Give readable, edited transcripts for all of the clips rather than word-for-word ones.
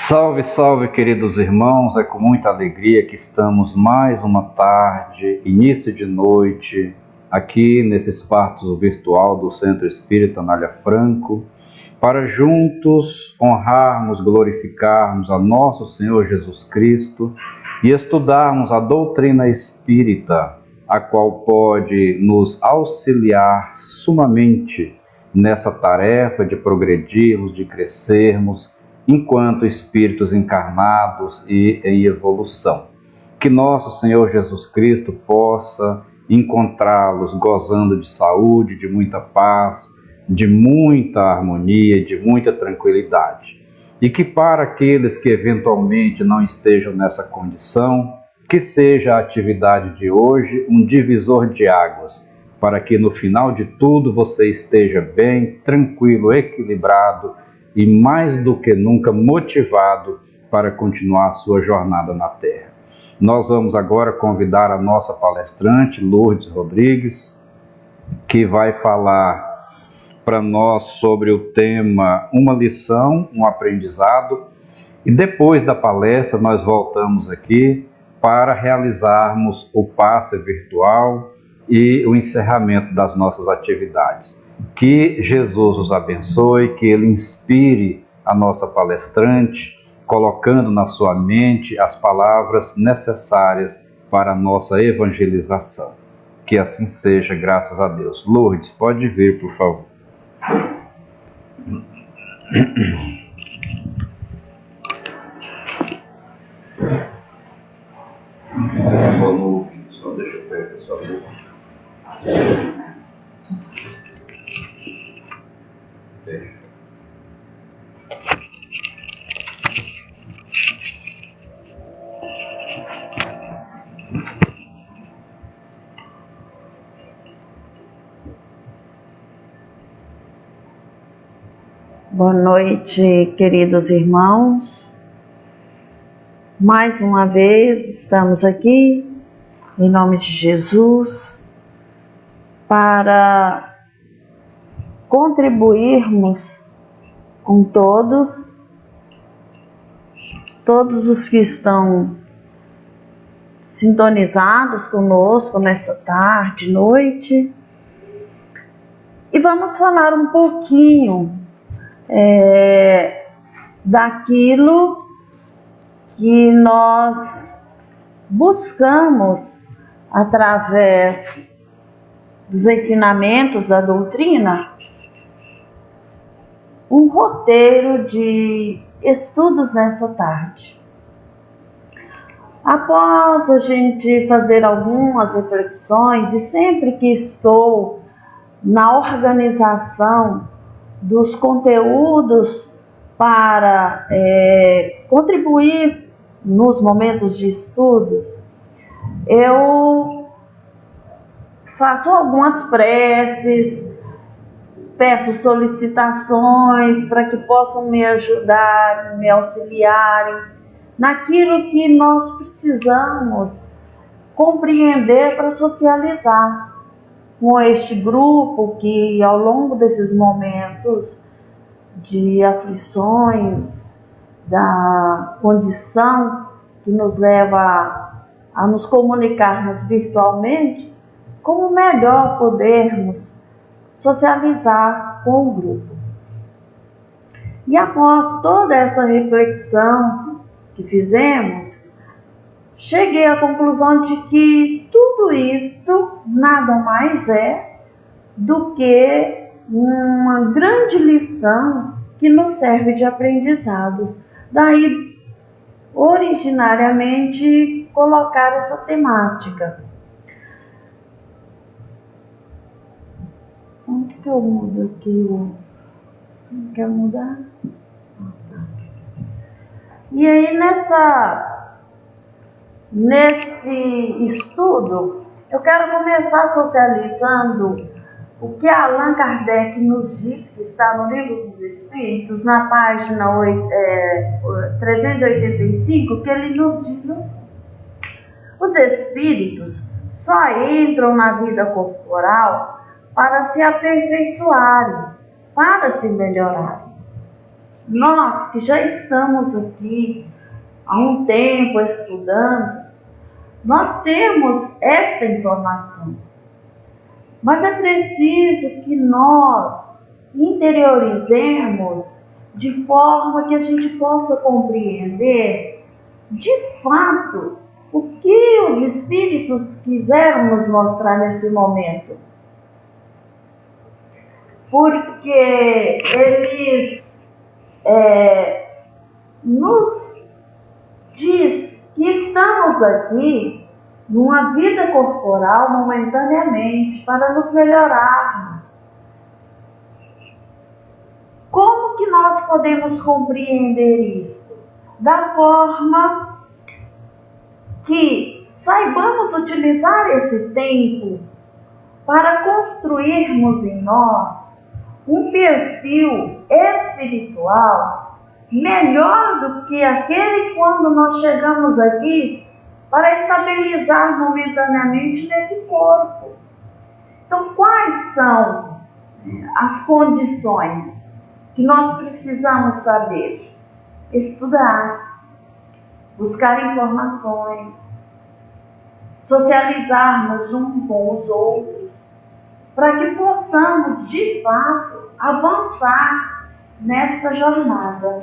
Salve, salve, queridos irmãos, é com muita alegria que estamos mais uma tarde, início de noite, aqui nesse espaço virtual do Centro Espírita Anália Franco, para juntos honrarmos, glorificarmos a nosso Senhor Jesus Cristo e estudarmos a doutrina espírita, a qual pode nos auxiliar sumamente nessa tarefa de progredirmos, de crescermos, enquanto espíritos encarnados e em evolução. Que nosso Senhor Jesus Cristo possa encontrá-los gozando de saúde, de muita paz, de muita harmonia, de muita tranquilidade. E que para aqueles que eventualmente não estejam nessa condição, que seja a atividade de hoje um divisor de águas, para que no final de tudo você esteja bem, tranquilo, equilibrado, e mais do que nunca motivado para continuar a sua jornada na Terra. Nós vamos agora convidar a nossa palestrante, Lourdes Rodrigues, que vai falar para nós sobre o tema Uma Lição, um Aprendizado, e depois da palestra nós voltamos aqui para realizarmos o passe virtual e o encerramento das nossas atividades. Que Jesus os abençoe, que Ele inspire a nossa palestrante, colocando na sua mente as palavras necessárias para a nossa evangelização. Que assim seja, graças a Deus. Lourdes, pode vir, por favor. Só deixa eu pegar a sua boca. Boa noite, queridos irmãos. Mais uma vez estamos aqui, em nome de Jesus, para contribuirmos com todos os que estão sintonizados conosco nessa tarde, noite, e vamos falar um pouquinho daquilo que nós buscamos através dos ensinamentos da doutrina, um roteiro de estudos nessa tarde. Após a gente fazer algumas reflexões, e sempre que estou na organização dos conteúdos para contribuir nos momentos de estudos, eu faço algumas preces, peço solicitações para que possam me ajudar, me auxiliarem naquilo que nós precisamos compreender para socializar com este grupo que, ao longo desses momentos de aflições, da condição que nos leva a nos comunicarmos virtualmente, como melhor podermos socializar com o grupo. E após toda essa reflexão que fizemos, cheguei à conclusão de que tudo isto nada mais é do que uma grande lição que nos serve de aprendizados. Daí, originariamente, colocar essa temática. Onde que eu mudo aqui? Não quer mudar? E aí, nesse estudo, eu quero começar socializando o que Allan Kardec nos diz, que está no Livro dos Espíritos, na página 385, que ele nos diz assim: os espíritos só entram na vida corporal para se aperfeiçoarem, para se melhorarem. nós que já estamos aqui há um tempo estudando, nós temos esta informação. Mas é preciso que nós interiorizemos de forma que a gente possa compreender de fato o que os Espíritos quiseram nos mostrar nesse momento. Porque eles nos diz que estamos aqui numa vida corporal momentaneamente para nos melhorarmos. Como que nós podemos compreender isso? Da forma que saibamos utilizar esse tempo para construirmos em nós um perfil espiritual melhor do que aquele quando nós chegamos aqui para estabilizar momentaneamente nesse corpo. Então, quais são as condições que nós precisamos saber? Estudar, buscar informações, socializarmos uns com os outros, para que possamos, de fato, avançar nesta jornada.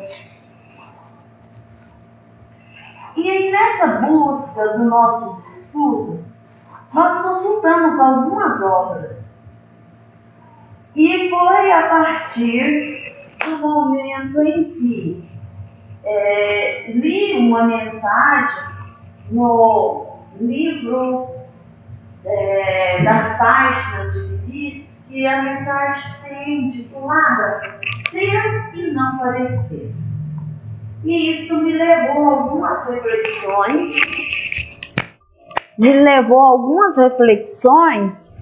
E aí, nessa busca dos nossos estudos, nós consultamos algumas obras. E foi a partir do momento em que li uma mensagem no livro das páginas de Vinícius, que a mensagem tem intitulada Ser e Não Parecer. E isso me levou a algumas reflexões,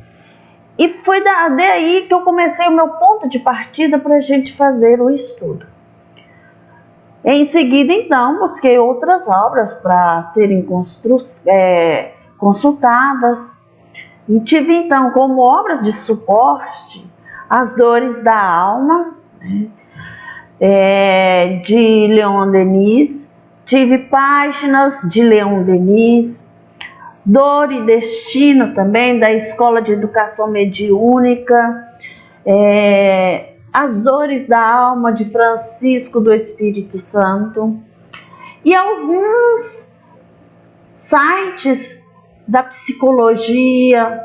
e foi daí que eu comecei o meu ponto de partida para a gente fazer o estudo. Em seguida, então, busquei outras obras para serem consultadas, e tive, então, como obras de suporte, As Dores da Alma, de Leon Denis, tive Páginas de Leon Denis, Dor e Destino também, da Escola de Educação Mediúnica, As Dores da Alma, de Francisco do Espírito Santo, e alguns sites da psicologia,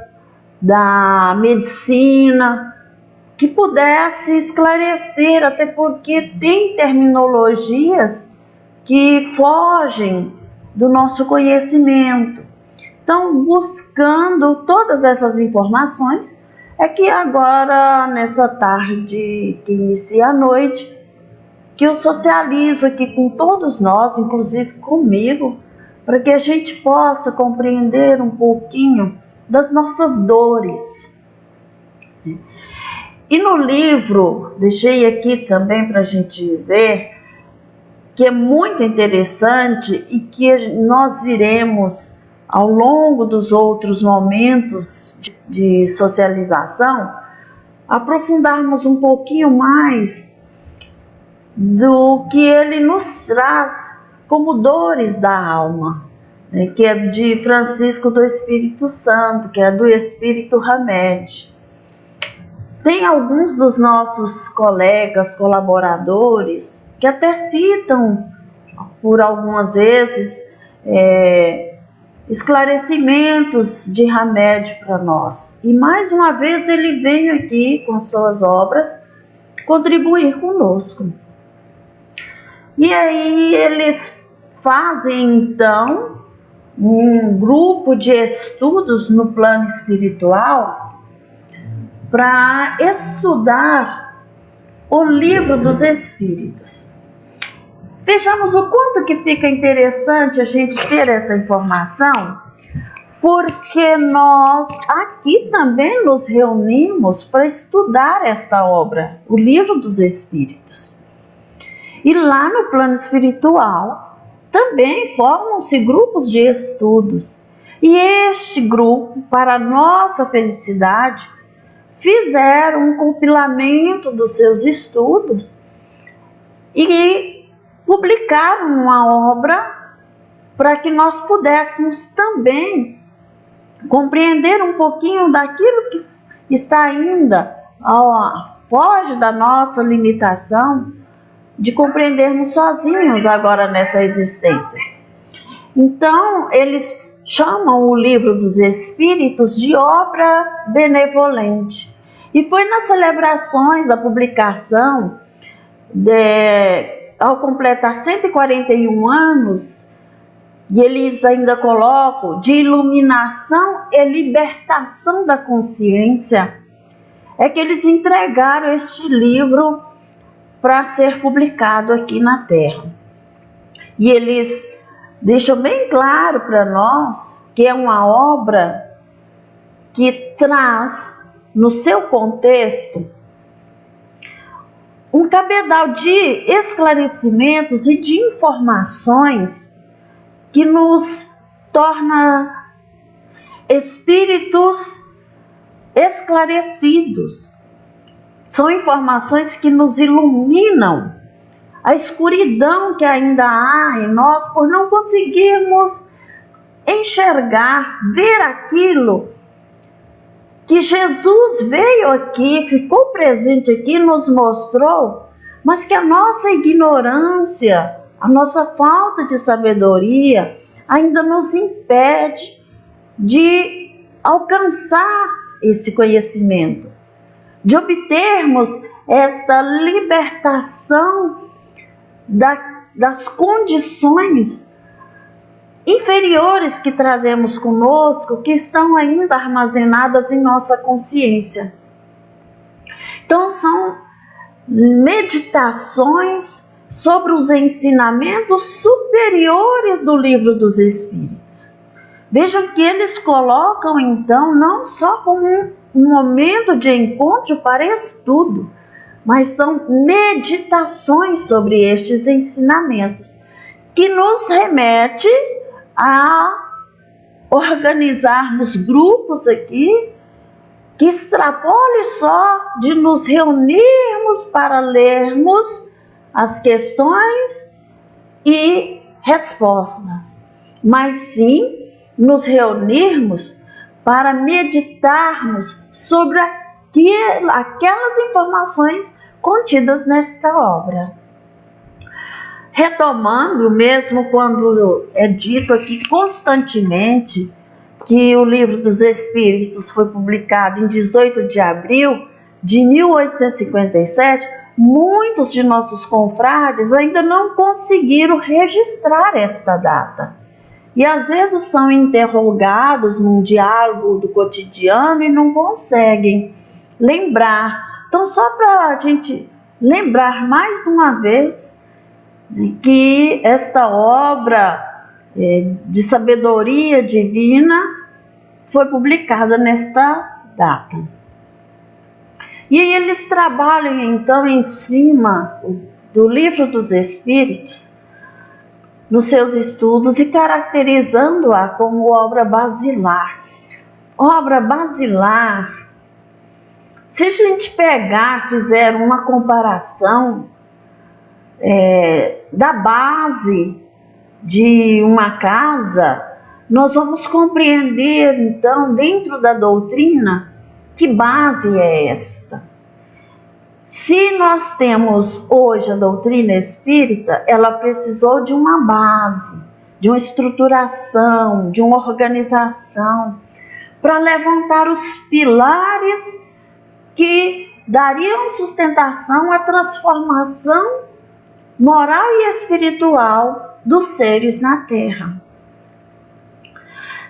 da medicina, que pudesse esclarecer, até porque tem terminologias que fogem do nosso conhecimento. Então, buscando todas essas informações, é que agora, nessa tarde que inicia a noite, que eu socializo aqui com todos nós, inclusive comigo, para que a gente possa compreender um pouquinho das nossas dores. E no livro, deixei aqui também para a gente ver, que é muito interessante e que nós iremos, ao longo dos outros momentos de socialização, aprofundarmos um pouquinho mais do que ele nos traz como dores da alma, que é de Francisco do Espírito Santo, que é do Espírito Hamed. Tem alguns dos nossos colegas, colaboradores, que até citam, por algumas vezes, esclarecimentos de Hamed para nós. E mais uma vez ele veio aqui com suas obras contribuir conosco. E aí eles fazem então um grupo de estudos no plano espiritual para estudar o Livro dos Espíritos. Vejamos o quanto que fica interessante a gente ter essa informação, porque nós aqui também nos reunimos para estudar esta obra, o Livro dos Espíritos. E lá no plano espiritual também formam-se grupos de estudos. E este grupo, para nossa felicidade, fizeram um compilamento dos seus estudos e publicaram uma obra para que nós pudéssemos também compreender um pouquinho daquilo que está ainda foge da nossa limitação de compreendermos sozinhos agora nessa existência. Então, eles chamam o Livro dos Espíritos de obra benevolente. E foi nas celebrações da publicação, ao completar 141 anos, e eles ainda colocam de iluminação e libertação da consciência, é que eles entregaram este livro para ser publicado aqui na Terra. E eles deixam bem claro para nós que é uma obra que traz no seu contexto um cabedal de esclarecimentos e de informações que nos torna espíritos esclarecidos. São informações que nos iluminam a escuridão que ainda há em nós por não conseguirmos enxergar, ver aquilo que Jesus veio aqui, ficou presente aqui, nos mostrou, mas que a nossa ignorância, a nossa falta de sabedoria ainda nos impede de alcançar esse conhecimento, de obtermos esta libertação das condições inferiores que trazemos conosco, que estão ainda armazenadas em nossa consciência. Então, são meditações sobre os ensinamentos superiores do Livro dos Espíritos. Vejam que eles colocam, então, não só como um momento de encontro para estudo, mas são meditações sobre estes ensinamentos, que nos remete a organizarmos grupos aqui, que extrapole só de nos reunirmos para lermos as questões e respostas, mas sim nos reunirmos para meditarmos sobre aquelas informações contidas nesta obra. Retomando, mesmo quando é dito aqui constantemente que o Livro dos Espíritos foi publicado em 18 de abril de 1857, muitos de nossos confrades ainda não conseguiram registrar esta data. E às vezes são interrogados num diálogo do cotidiano e não conseguem lembrar. Então, só para a gente lembrar mais uma vez que esta obra de sabedoria divina foi publicada nesta data. E aí eles trabalham então em cima do Livro dos Espíritos, nos seus estudos, e caracterizando-a como obra basilar. Obra basilar, se a gente fizer uma comparação da base de uma casa, nós vamos compreender então, dentro da doutrina, que base é esta. Se nós temos hoje a doutrina espírita, ela precisou de uma base, de uma estruturação, de uma organização, para levantar os pilares que dariam sustentação à transformação moral e espiritual dos seres na Terra.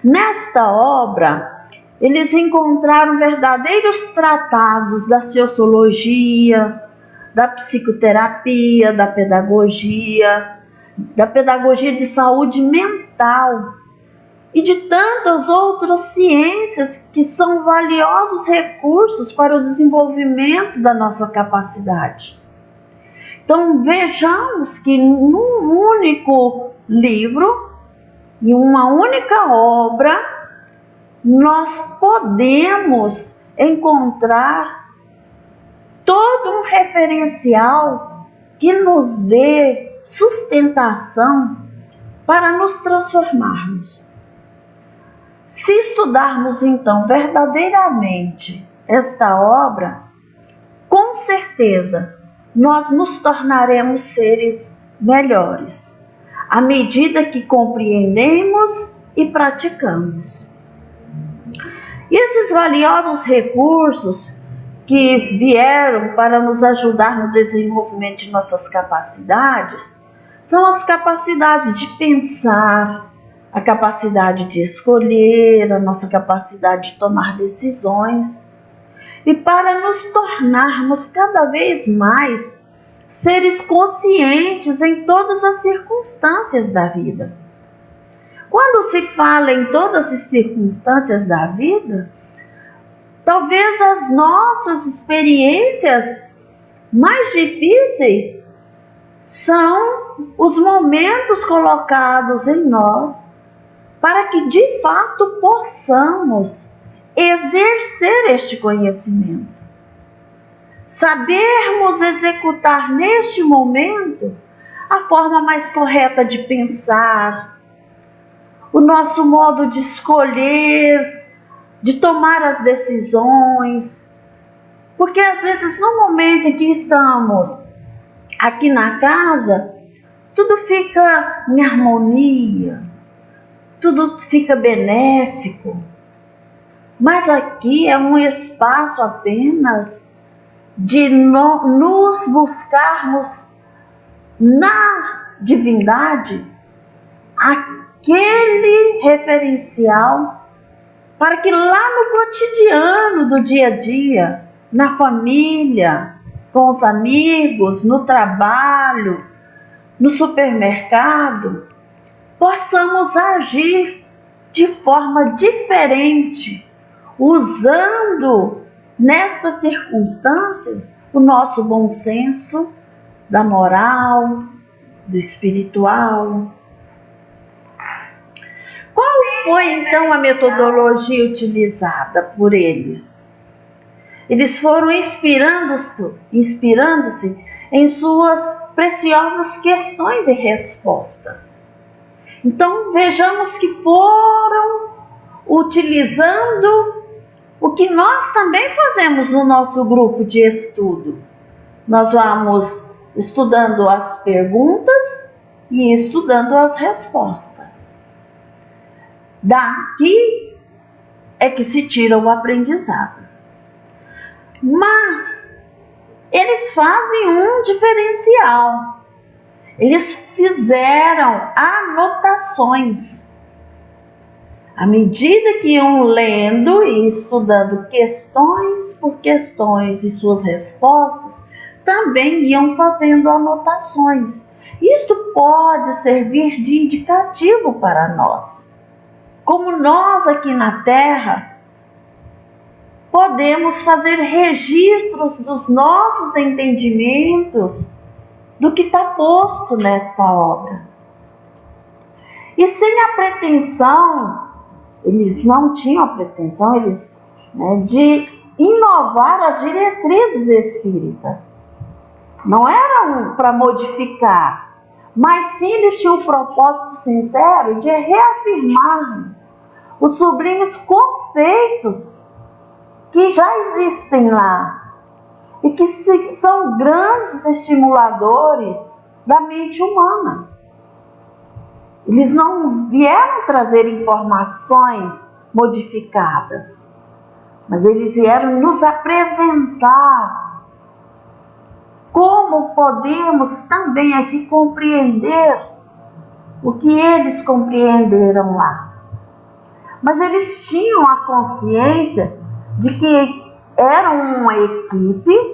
Nesta obra, eles encontraram verdadeiros tratados da sociologia, da psicoterapia, da pedagogia de saúde mental e de tantas outras ciências que são valiosos recursos para o desenvolvimento da nossa capacidade. Então, vejamos que num único livro, em uma única obra, nós podemos encontrar todo um referencial que nos dê sustentação para nos transformarmos. Se estudarmos então verdadeiramente esta obra, com certeza nós nos tornaremos seres melhores, à medida que compreendemos e praticamos. E esses valiosos recursos que vieram para nos ajudar no desenvolvimento de nossas capacidades são as capacidades de pensar, a capacidade de escolher, a nossa capacidade de tomar decisões, e para nos tornarmos cada vez mais seres conscientes em todas as circunstâncias da vida. Quando se fala em todas as circunstâncias da vida, talvez as nossas experiências mais difíceis são os momentos colocados em nós para que de fato possamos exercer este conhecimento. Sabermos executar neste momento a forma mais correta de pensar, o nosso modo de escolher, de tomar as decisões, porque às vezes no momento em que estamos aqui na casa, tudo fica em harmonia, tudo fica benéfico, mas aqui é um espaço apenas de nos buscarmos na divindade aquele referencial para que lá no cotidiano do dia a dia, na família, com os amigos, no trabalho, no supermercado, possamos agir de forma diferente, usando nestas circunstâncias o nosso bom senso da moral, do espiritual. Qual foi então a metodologia utilizada por eles? Eles foram inspirando-se em suas preciosas questões e respostas. Então vejamos que foram utilizando o que nós também fazemos no nosso grupo de estudo. Nós vamos estudando as perguntas e estudando as respostas. Daqui é que se tira o aprendizado. Mas eles fazem um diferencial. Eles fizeram anotações. À medida que iam lendo e estudando questões por questões e suas respostas, também iam fazendo anotações. Isto pode servir de indicativo para nós. Como nós aqui na Terra podemos fazer registros dos nossos entendimentos do que está posto nesta obra. E sem a pretensão, eles não tinham a pretensão de inovar as diretrizes espíritas. Não eram para modificar, mas sim eles tinham o propósito sincero de reafirmar-nos os sublimes conceitos que já existem lá e que são grandes estimuladores da mente humana. Eles não vieram trazer informações modificadas, mas eles vieram nos apresentar como podemos também aqui compreender o que eles compreenderam lá. Mas eles tinham a consciência de que era uma equipe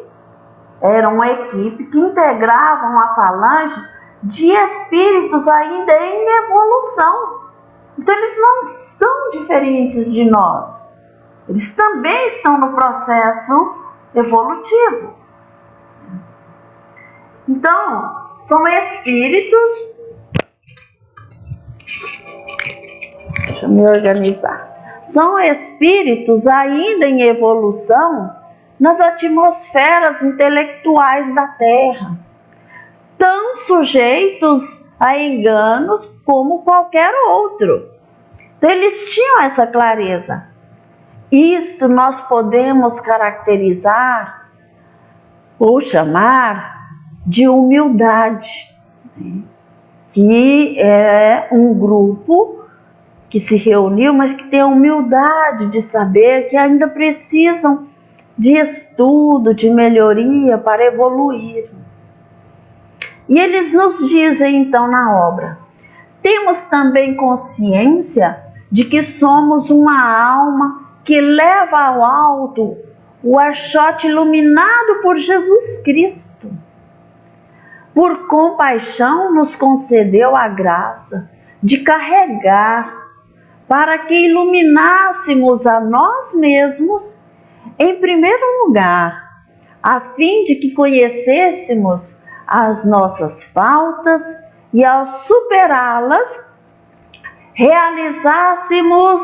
que integrava uma falange de espíritos ainda em evolução. Então eles não estão diferentes de nós. Eles também estão no processo evolutivo. Então, são espíritos. Deixa eu me organizar. São espíritos ainda em evolução nas atmosferas intelectuais da Terra, tão sujeitos a enganos como qualquer outro. Então, eles tinham essa clareza. Isto nós podemos caracterizar ou chamar de humildade, que é um grupo que se reuniu, mas que tem a humildade de saber que ainda precisam de estudo, de melhoria para evoluir. E eles nos dizem então na obra: temos também consciência de que somos uma alma que leva ao alto o archote iluminado por Jesus Cristo. Por compaixão nos concedeu a graça de carregar, para que iluminássemos a nós mesmos em primeiro lugar, a fim de que conhecêssemos as nossas faltas e, ao superá-las, realizássemos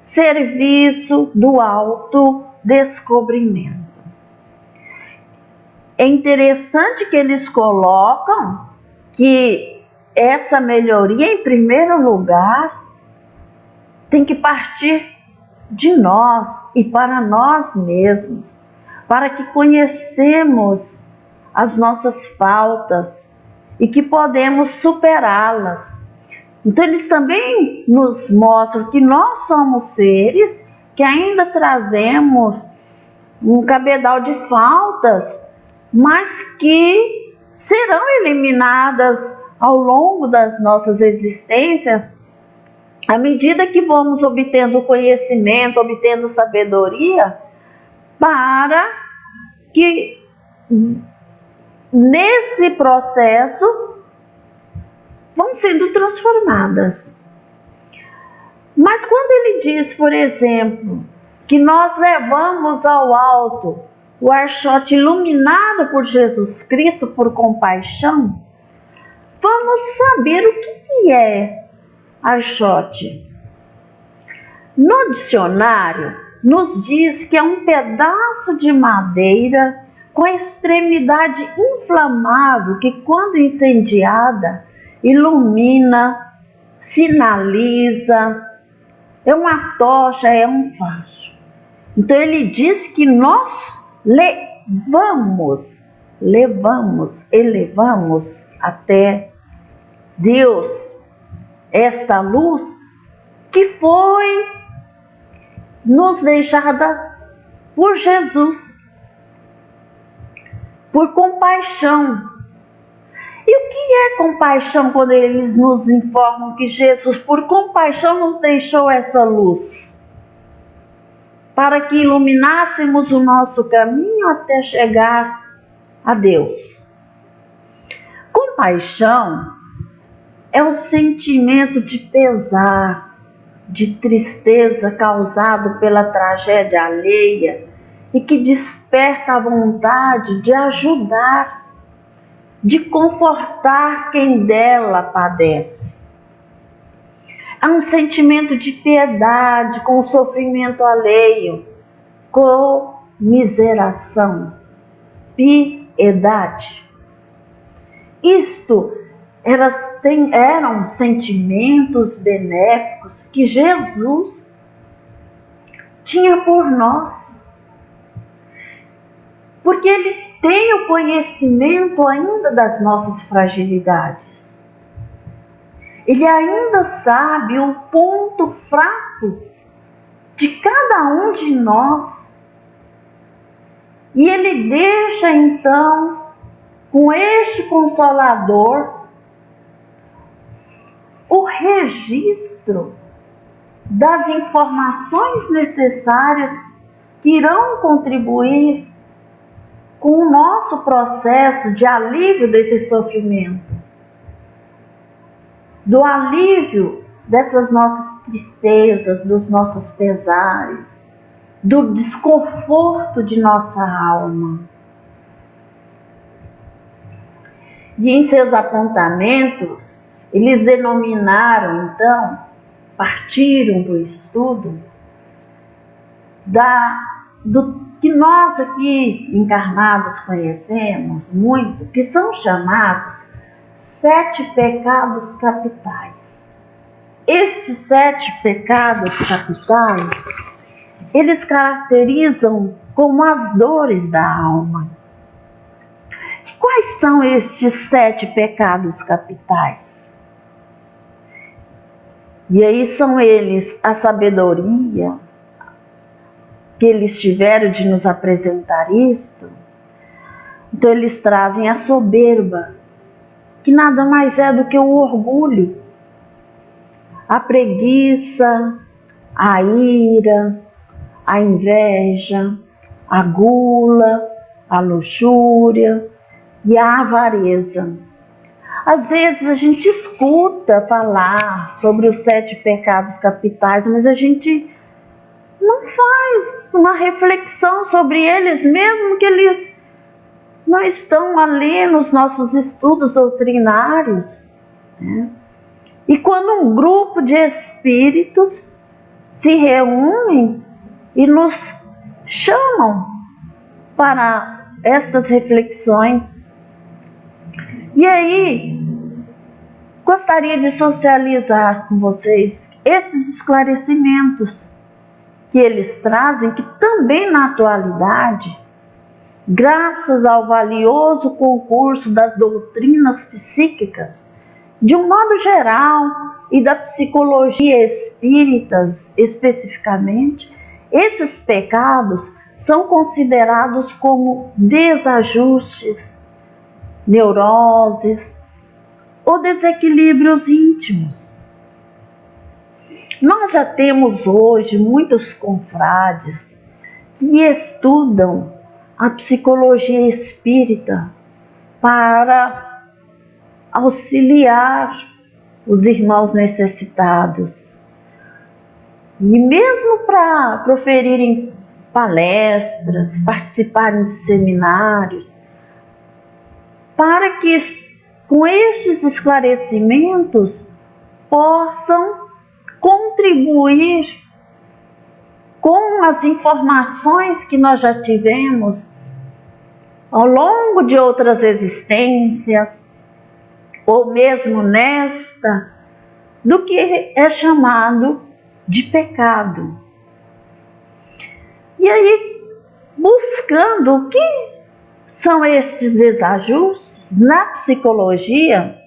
serviço do autodescobrimento. É interessante que eles colocam que essa melhoria, em primeiro lugar, tem que partir de nós e para nós mesmos, para que conhecemos as nossas faltas e que podemos superá-las. Então, eles também nos mostram que nós somos seres que ainda trazemos um cabedal de faltas, mas que serão eliminadas ao longo das nossas existências, à medida que vamos obtendo conhecimento, obtendo sabedoria, para que nesse processo vão sendo transformadas. Mas quando ele diz, por exemplo, que nós levamos ao alto o archote iluminado por Jesus Cristo por compaixão, vamos saber o que é archote. No dicionário, nos diz que é um pedaço de madeira com extremidade inflamável que, quando incendiada, ilumina, sinaliza, é uma tocha, é um facho. Então ele diz que nós elevamos até Deus esta luz que foi nos deixada por Jesus, por compaixão. E o que é compaixão quando eles nos informam que Jesus, por compaixão, nos deixou essa luz? Para que iluminássemos o nosso caminho até chegar a Deus. Compaixão é o sentimento de pesar, de tristeza causado pela tragédia alheia e que desperta a vontade de ajudar, de confortar quem dela padece. É um sentimento de piedade com o sofrimento alheio, comiseração, piedade. Isto eram sentimentos benéficos que Jesus tinha por nós. Porque Ele tem o conhecimento ainda das nossas fragilidades. Ele ainda sabe o ponto fraco de cada um de nós. E Ele deixa então, com este Consolador, o registro das informações necessárias que irão contribuir com o nosso processo de alívio desse sofrimento, do alívio dessas nossas tristezas, dos nossos pesares, do desconforto de nossa alma. E em seus apontamentos, eles denominaram, então, partiram do estudo do que nós aqui encarnados conhecemos muito, que são chamados 7 pecados capitais. Estes 7 pecados capitais, eles caracterizam como as dores da alma. E quais são estes 7 pecados capitais? E aí são eles a sabedoria, que eles tiveram de nos apresentar isto. Então eles trazem a soberba, que nada mais é do que o orgulho, a preguiça, a ira, a inveja, a gula, a luxúria e a avareza. Às vezes a gente escuta falar sobre os 7 pecados capitais, mas a gente não faz uma reflexão sobre eles, mesmo que eles não estão ali nos nossos estudos doutrinários, né? E quando um grupo de espíritos se reúnem e nos chamam para essas reflexões, e aí gostaria de socializar com vocês esses esclarecimentos que eles trazem, que também na atualidade, graças ao valioso concurso das doutrinas psíquicas, de um modo geral, e da psicologia espírita especificamente, esses pecados são considerados como desajustes, neuroses ou desequilíbrios íntimos. Nós já temos hoje muitos confrades que estudam a psicologia espírita para auxiliar os irmãos necessitados. E mesmo para proferirem palestras, participarem de seminários, para que com estes esclarecimentos possam contribuir com as informações que nós já tivemos ao longo de outras existências, ou mesmo nesta, do que é chamado de pecado. E aí, buscando o que são estes desajustes na psicologia,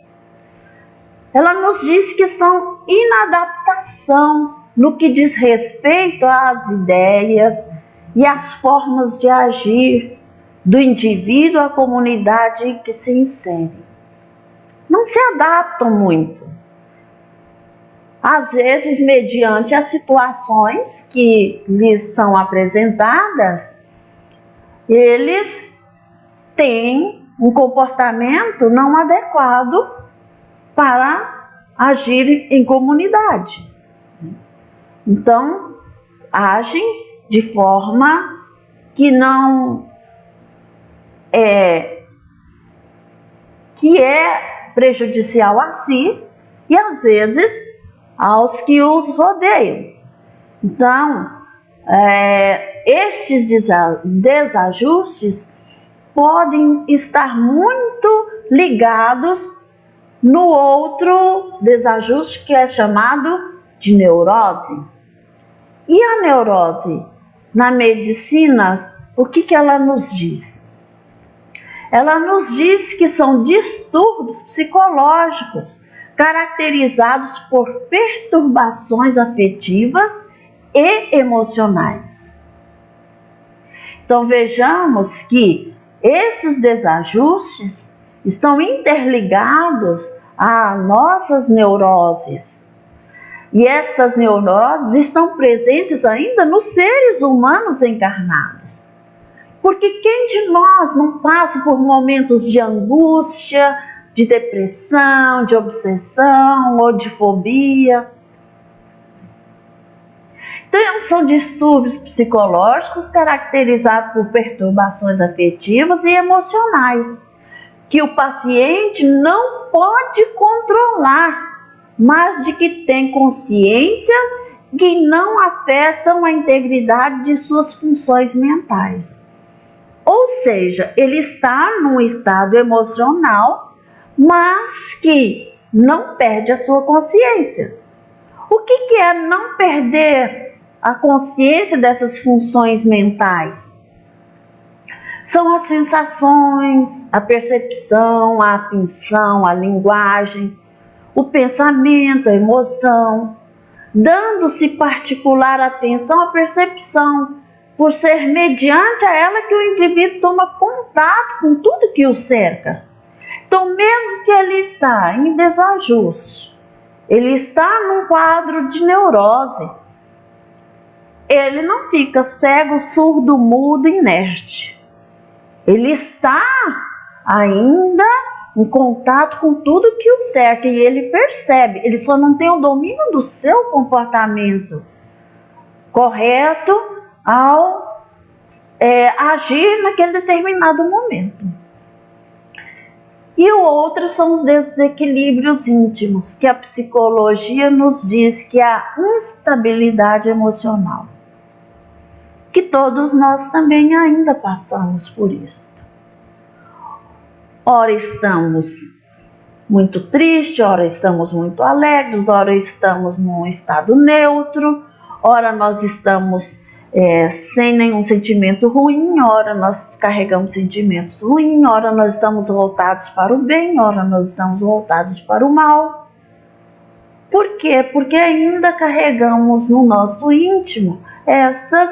ela nos diz que são inadaptação no que diz respeito às ideias e às formas de agir do indivíduo à comunidade em que se insere. Não se adaptam muito. Às vezes, mediante as situações que lhes são apresentadas, eles têm um comportamento não adequado para agir em comunidade. Então, agem de forma que não é prejudicial a si e às vezes aos que os rodeiam. Então, estes desajustes podem estar muito ligados no outro desajuste que é chamado de neurose. E a neurose, na medicina, o que ela nos diz? Ela nos diz que são distúrbios psicológicos caracterizados por perturbações afetivas e emocionais. Então vejamos que esses desajustes estão interligados a nossas neuroses. E estas neuroses estão presentes ainda nos seres humanos encarnados. Porque quem de nós não passa por momentos de angústia, de depressão, de obsessão ou de fobia? Então, são distúrbios psicológicos caracterizados por perturbações afetivas e emocionais, que o paciente não pode controlar, mas de que tem consciência que não afetam a integridade de suas funções mentais. Ou seja, ele está num estado emocional, mas que não perde a sua consciência. O que é não perder a consciência dessas funções mentais? São as sensações, a percepção, a atenção, a linguagem, o pensamento, a emoção, dando-se particular atenção à percepção, por ser mediante a ela que o indivíduo toma contato com tudo que o cerca. Então, mesmo que ele está em desajuste, ele está num quadro de neurose, ele não fica cego, surdo, mudo, inerte. Ele está ainda em contato com tudo que o cerca e ele percebe, ele só não tem o domínio do seu comportamento correto ao agir naquele determinado momento. E o outro são os desequilíbrios íntimos, que a psicologia nos diz que é a instabilidade emocional, que todos nós também ainda passamos por isso. Ora estamos muito tristes, ora estamos muito alegres, ora estamos num estado neutro, ora nós estamos sem nenhum sentimento ruim, ora nós carregamos sentimentos ruins, ora nós estamos voltados para o bem, ora nós estamos voltados para o mal. Por quê? Porque ainda carregamos no nosso íntimo estas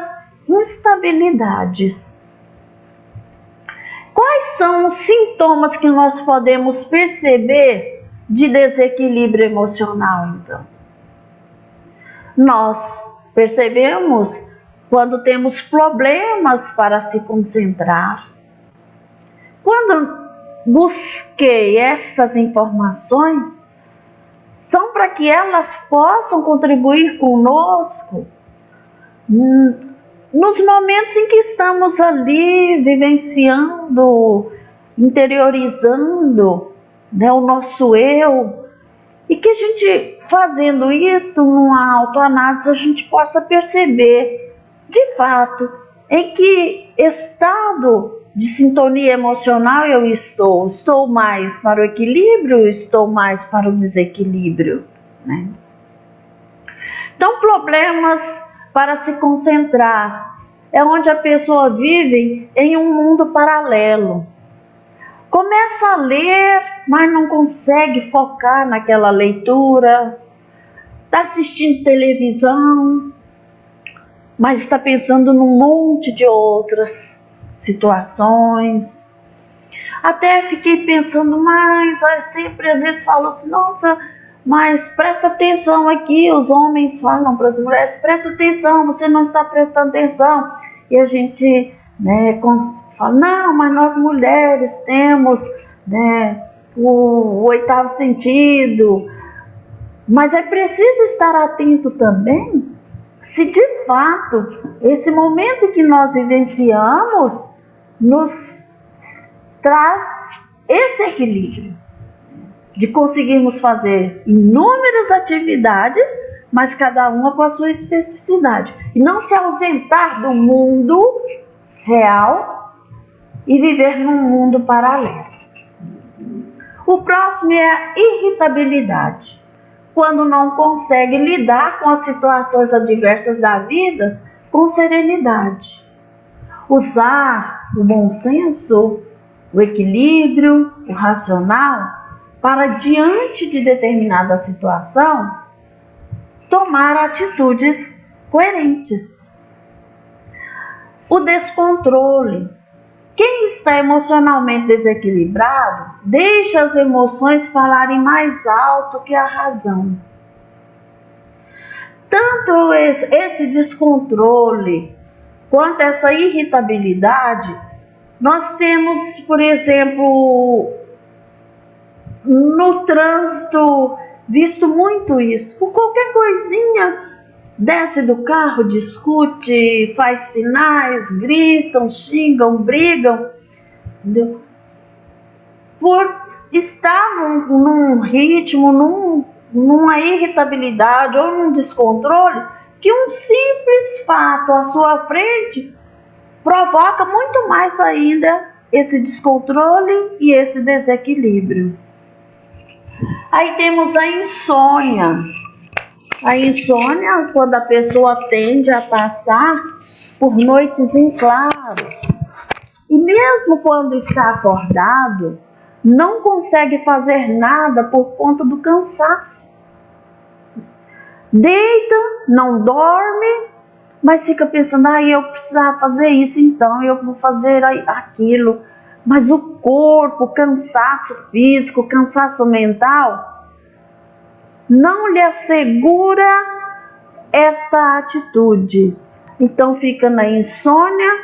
instabilidades. Quais são os sintomas que nós podemos perceber de desequilíbrio emocional, então? Nós percebemos quando temos problemas para se concentrar. Quando busquei estas informações, são para que elas possam contribuir conosco nos momentos em que estamos ali vivenciando, interiorizando, o nosso eu, e que a gente, fazendo isso numa autoanálise, a gente possa perceber de fato em que estado de sintonia emocional eu estou. Estou mais para o equilíbrio, estou mais para o desequilíbrio, né? Então, problemas para se concentrar é onde a pessoa vive em um mundo paralelo. Começa a ler, mas não consegue focar naquela leitura. Está assistindo televisão, mas está pensando num monte de outras situações. Até fiquei pensando, mas sempre às vezes falo assim, nossa, mas presta atenção aqui, os homens falam para as mulheres, presta atenção, você não está prestando atenção. E a gente fala, não, mas nós mulheres temos o oitavo sentido. Mas é preciso estar atento também se de fato esse momento que nós vivenciamos nos traz esse equilíbrio de conseguirmos fazer inúmeras atividades, mas cada uma com a sua especificidade, e não se ausentar do mundo real e viver num mundo paralelo. O próximo é a irritabilidade, quando não consegue lidar com as situações adversas da vida com serenidade. Usar o bom senso, o equilíbrio, o racional, para diante de determinada situação, tomar atitudes coerentes. O descontrole. Quem está emocionalmente desequilibrado, deixa as emoções falarem mais alto que a razão. Tanto esse descontrole quanto essa irritabilidade, nós temos, por exemplo, no trânsito, visto muito isso. Por qualquer coisinha, desce do carro, discute, faz sinais, gritam, xingam, brigam, entendeu? Por estar num ritmo, numa irritabilidade ou num descontrole que um simples fato à sua frente provoca muito mais ainda esse descontrole e esse desequilíbrio. Aí temos a insônia. A insônia, quando a pessoa tende a passar por noites em claros. E mesmo quando está acordado, não consegue fazer nada por conta do cansaço. Deita, não dorme, mas fica pensando, eu precisava fazer isso, então eu vou fazer aquilo. Mas o corpo, cansaço físico, cansaço mental, não lhe assegura esta atitude. Então fica na insônia,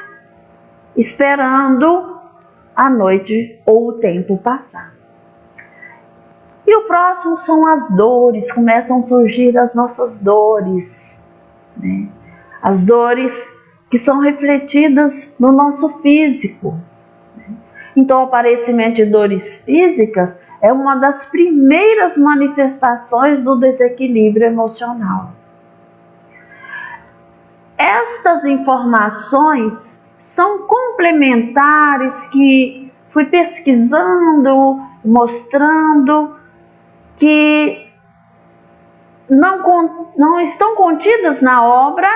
esperando a noite ou o tempo passar. E o próximo são as dores, começam a surgir as nossas dores, né? As dores que são refletidas no nosso físico. Então o aparecimento de dores físicas é uma das primeiras manifestações do desequilíbrio emocional. Estas informações são complementares que fui pesquisando, mostrando que não estão contidas na obra,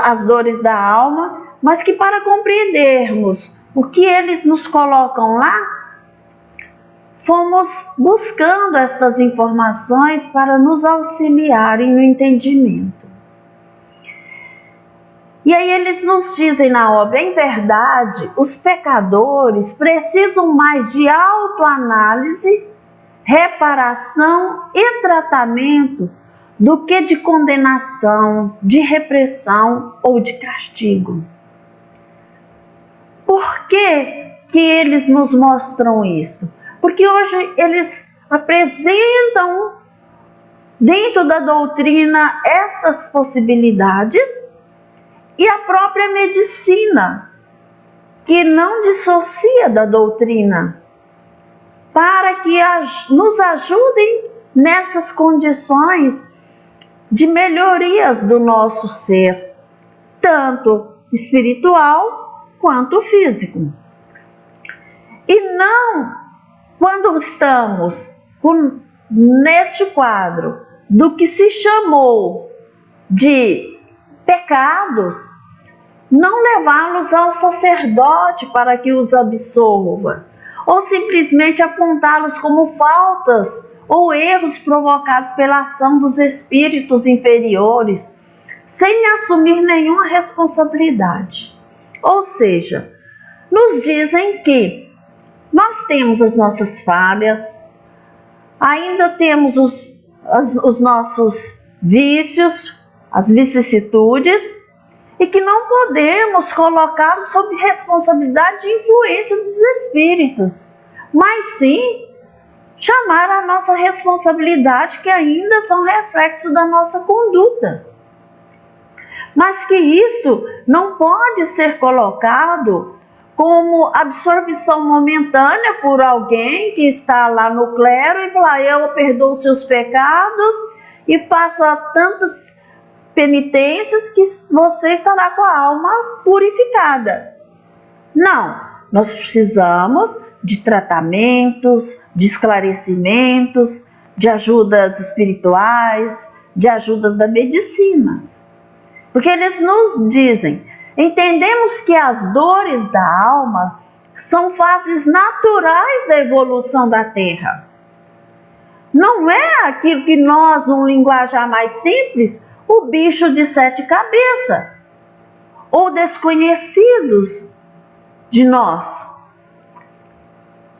as dores da alma, mas que para compreendermos o que eles nos colocam lá, fomos buscando essas informações para nos auxiliarem no entendimento. E aí eles nos dizem na obra, em verdade, os pecadores precisam mais de autoanálise, reparação e tratamento do que de condenação, de repressão ou de castigo. Por que eles nos mostram isso? Porque hoje eles apresentam dentro da doutrina essas possibilidades e a própria medicina, que não dissocia da doutrina, para que nos ajudem nessas condições de melhorias do nosso ser, tanto espiritual quanto físico. E não quando estamos neste quadro do que se chamou de pecados, não levá-los ao sacerdote para que os absolva, ou simplesmente apontá-los como faltas ou erros provocados pela ação dos espíritos inferiores, sem assumir nenhuma responsabilidade. Ou seja, nos dizem que nós temos as nossas falhas, ainda temos os nossos vícios, as vicissitudes, e que não podemos colocar sob responsabilidade de influência dos espíritos, mas sim chamar a nossa responsabilidade, que ainda são reflexo da nossa conduta. Mas que isso não pode ser colocado como absorção momentânea por alguém que está lá no clero e falar, eu perdoo seus pecados e faça tantas penitências que você estará com a alma purificada. Não, nós precisamos de tratamentos, de esclarecimentos, de ajudas espirituais, de ajudas da medicina. Porque eles nos dizem, entendemos que as dores da alma são fases naturais da evolução da Terra. Não é aquilo que nós, num linguajar mais simples, o bicho de 7 cabeças, ou desconhecidos de nós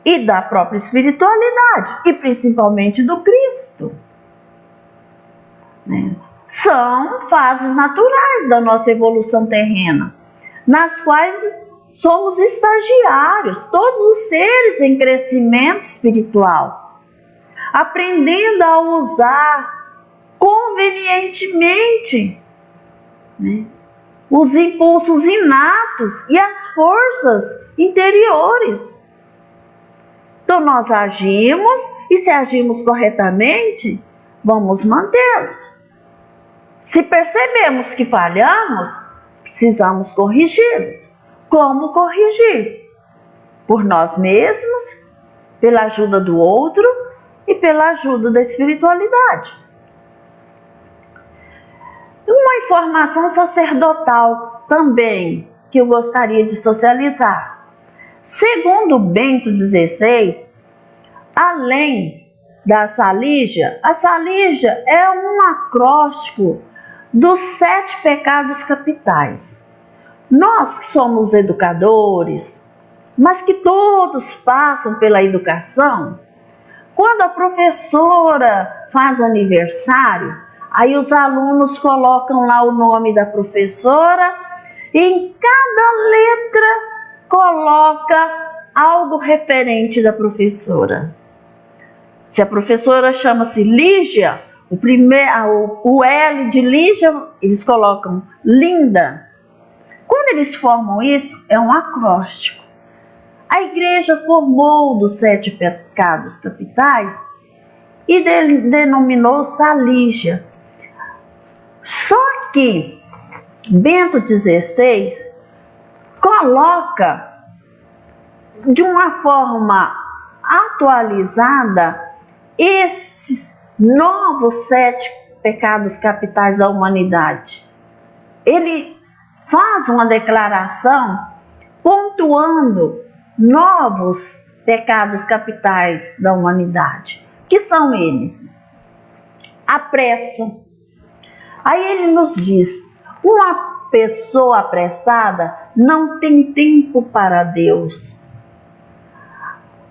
e da própria espiritualidade, e principalmente do Cristo, né? São fases naturais da nossa evolução terrena, nas quais somos estagiários, todos os seres em crescimento espiritual, aprendendo a usar convenientemente, né, os impulsos inatos e as forças interiores. Então nós agimos, e se agimos corretamente, vamos mantê-los. Se percebemos que falhamos, precisamos corrigi-los. Como corrigir? Por nós mesmos, pela ajuda do outro e pela ajuda da espiritualidade. Uma informação sacerdotal também que eu gostaria de socializar. Segundo Bento XVI, além da Salígia, a Salígia é um acróstico dos 7 pecados capitais. Nós que somos educadores, mas que todos passam pela educação, quando a professora faz aniversário, aí os alunos colocam lá o nome da professora e em cada letra coloca algo referente da professora. Se a professora chama-se Lígia, o L de Lígia, eles colocam linda. Quando eles formam isso, é um acróstico. A igreja formou dos 7 pecados capitais e denominou Salígia. Só que Bento XVI coloca de uma forma atualizada estes novos 7 pecados capitais da humanidade. Ele faz uma declaração pontuando novos pecados capitais da humanidade, que são eles: a pressa. Aí ele nos diz: uma pessoa apressada não tem tempo para Deus.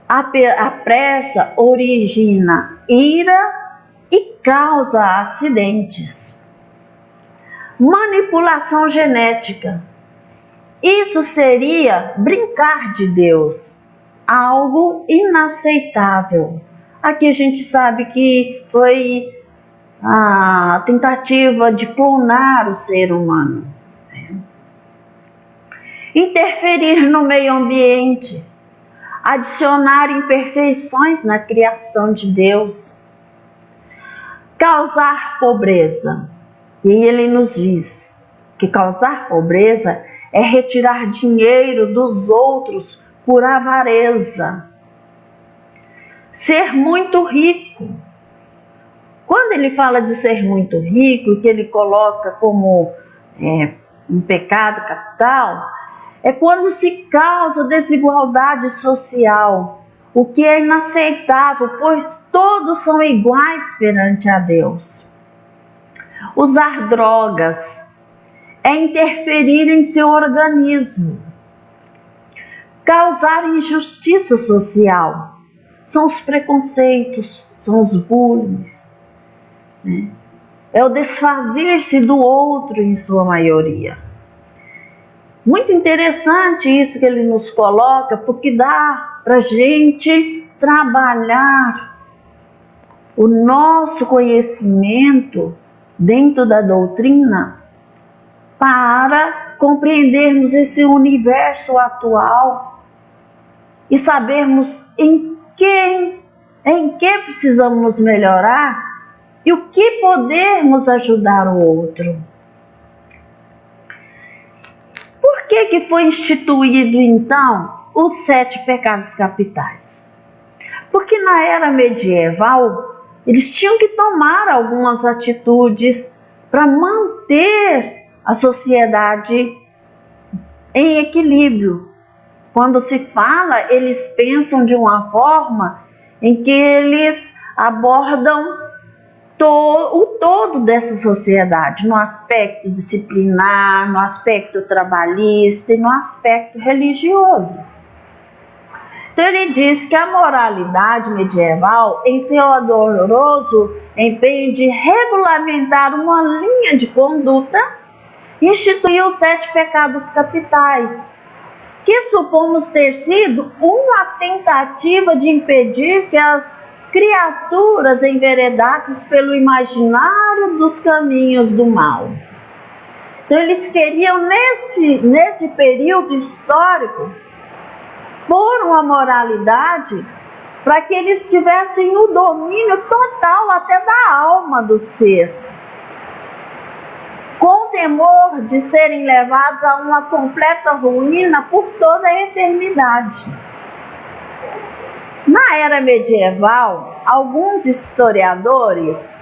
A pressa origina ira e causa acidentes. Manipulação genética. Isso seria brincar de Deus, algo inaceitável. Aqui a gente sabe que foi a tentativa de clonar o ser humano. Interferir no meio ambiente, adicionar imperfeições na criação de Deus, causar pobreza. E ele nos diz que causar pobreza é retirar dinheiro dos outros por avareza. Ser muito rico. Quando ele fala de ser muito rico, que ele coloca como um pecado capital, é quando se causa desigualdade social, o que é inaceitável, pois todos são iguais perante a Deus. Usar drogas é interferir em seu organismo. Causar injustiça social são os preconceitos, são os bullying. É o desfazer-se do outro em sua maioria. Muito interessante isso que ele nos coloca, porque dá para a gente trabalhar o nosso conhecimento dentro da doutrina para compreendermos esse universo atual e sabermos em que precisamos nos melhorar e o que podemos ajudar o outro. Por que foi instituído então os 7 pecados capitais? Porque na era medieval eles tinham que tomar algumas atitudes para manter a sociedade em equilíbrio. Quando se fala, eles pensam de uma forma em que eles abordam o todo dessa sociedade, no aspecto disciplinar, no aspecto trabalhista e no aspecto religioso. Então ele diz que a moralidade medieval, em seu ardoroso empenho de regulamentar uma linha de conduta, instituiu os 7 pecados capitais, que supomos ter sido uma tentativa de impedir que as criaturas enveredassem pelo imaginário dos caminhos do mal. Então eles queriam nesse período histórico pôr uma moralidade para que eles tivessem o domínio total até da alma do ser. temor de serem levados a uma completa ruína por toda a eternidade. Na era medieval, alguns historiadores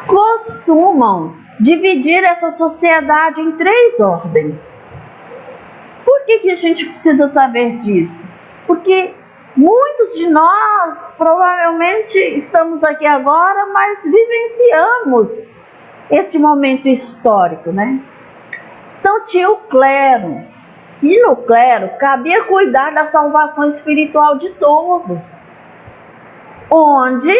costumam dividir essa sociedade em 3 ordens. Por que a gente precisa saber disso? Porque muitos de nós provavelmente estamos aqui agora, mas vivenciamos esse momento histórico, né? Então tinha o clero, e no clero cabia cuidar da salvação espiritual de todos, onde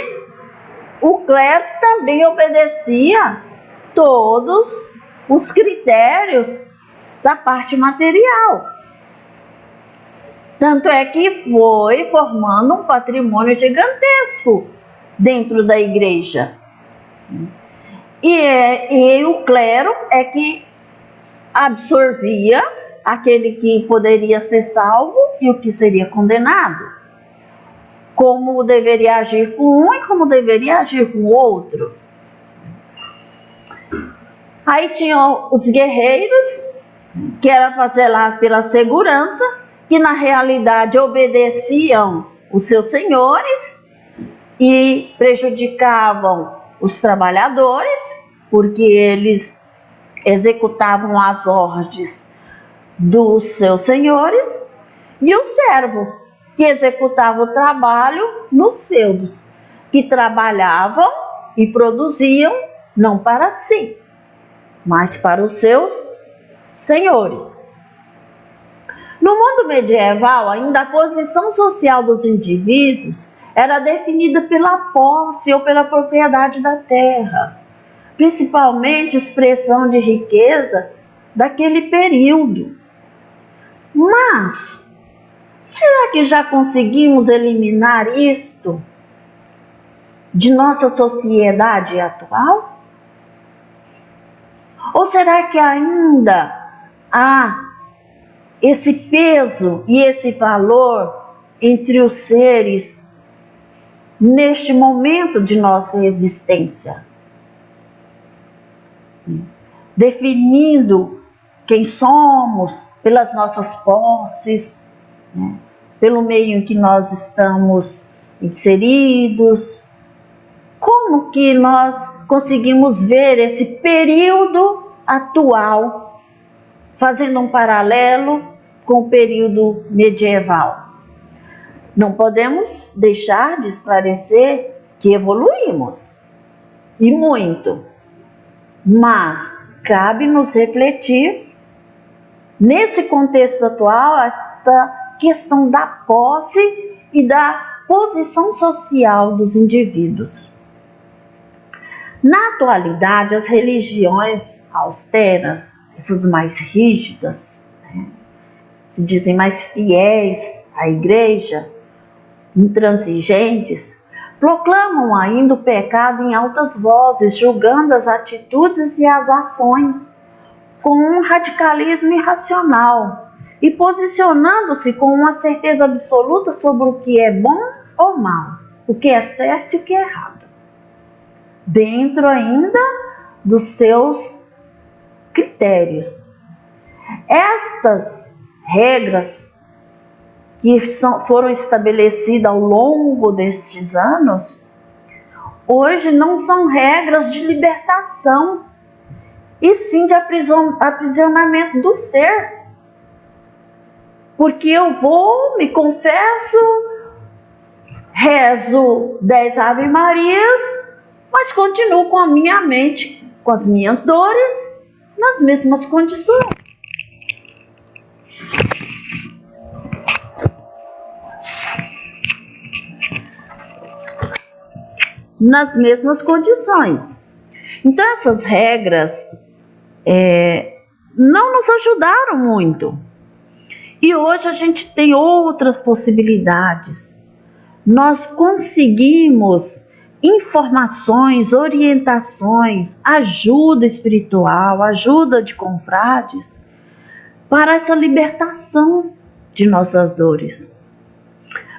o clero também obedecia todos os critérios da parte material. Tanto é que foi formando um patrimônio gigantesco dentro da igreja. E o clero é que absorvia aquele que poderia ser salvo e o que seria condenado. Como deveria agir com um e como deveria agir com o outro. Aí tinham os guerreiros, que era para zelar pela segurança, que na realidade obedeciam os seus senhores e prejudicavam os trabalhadores, porque eles executavam as ordens dos seus senhores, e os servos, que executavam o trabalho nos feudos, que trabalhavam e produziam não para si, mas para os seus senhores. No mundo medieval, ainda a posição social dos indivíduos era definida pela posse ou pela propriedade da terra, principalmente expressão de riqueza daquele período. Mas será que já conseguimos eliminar isto de nossa sociedade atual? Ou será que ainda há esse peso e esse valor entre os seres neste momento de nossa existência? Definindo quem somos pelas nossas posses, né? Pelo meio em que nós estamos inseridos. Como que nós conseguimos ver esse período atual, fazendo um paralelo com o período medieval? Não podemos deixar de esclarecer que evoluímos, e muito, mas cabe-nos refletir, nesse contexto atual, esta questão da posse e da posição social dos indivíduos. Na atualidade, as religiões austeras, essas mais rígidas, né, se dizem mais fiéis à igreja, intransigentes, proclamam ainda o pecado em altas vozes, julgando as atitudes e as ações com um radicalismo irracional e posicionando-se com uma certeza absoluta sobre o que é bom ou mal, o que é certo e o que é errado, dentro ainda dos seus critérios. Estas regras que foram estabelecidas ao longo destes anos, hoje não são regras de libertação, e sim de aprisionamento do ser. Porque eu vou, me confesso, rezo 10 Ave Marias, mas continuo com a minha mente, com as minhas dores, nas mesmas condições. Nas mesmas condições. Então essas regras não nos ajudaram muito. E hoje a gente tem outras possibilidades. Nós conseguimos informações, orientações, ajuda espiritual, ajuda de confrades para essa libertação de nossas dores.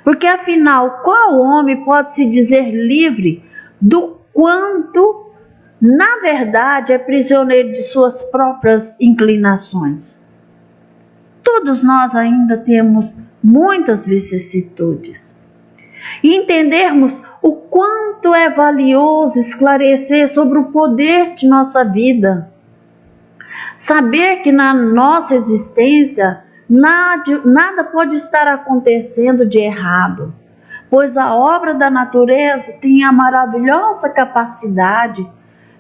Porque afinal, qual homem pode se dizer livre do quanto na verdade, é prisioneiro de suas próprias inclinações. Todos nós ainda temos muitas vicissitudes. E entendermos o quanto é valioso esclarecer sobre o poder de nossa vida. Saber que na nossa existência nada pode estar acontecendo de errado, pois a obra da natureza tem a maravilhosa capacidade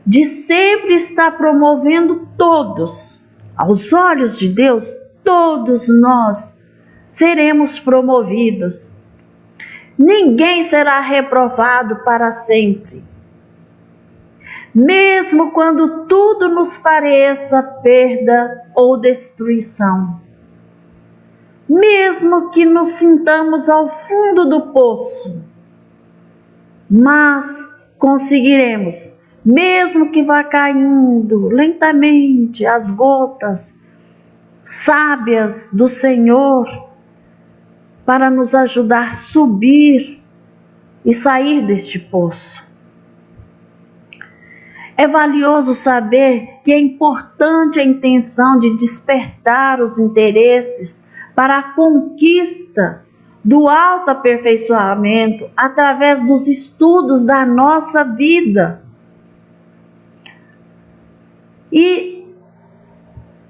de sempre estar promovendo todos. Aos olhos de Deus, todos nós seremos promovidos. Ninguém será reprovado para sempre. Mesmo quando tudo nos pareça perda ou destruição. Mesmo que nos sintamos ao fundo do poço. Mas conseguiremos, mesmo que vá caindo lentamente as gotas sábias do Senhor, para nos ajudar a subir e sair deste poço. É valioso saber que é importante a intenção de despertar os interesses para a conquista do autoaperfeiçoamento através dos estudos da nossa vida. E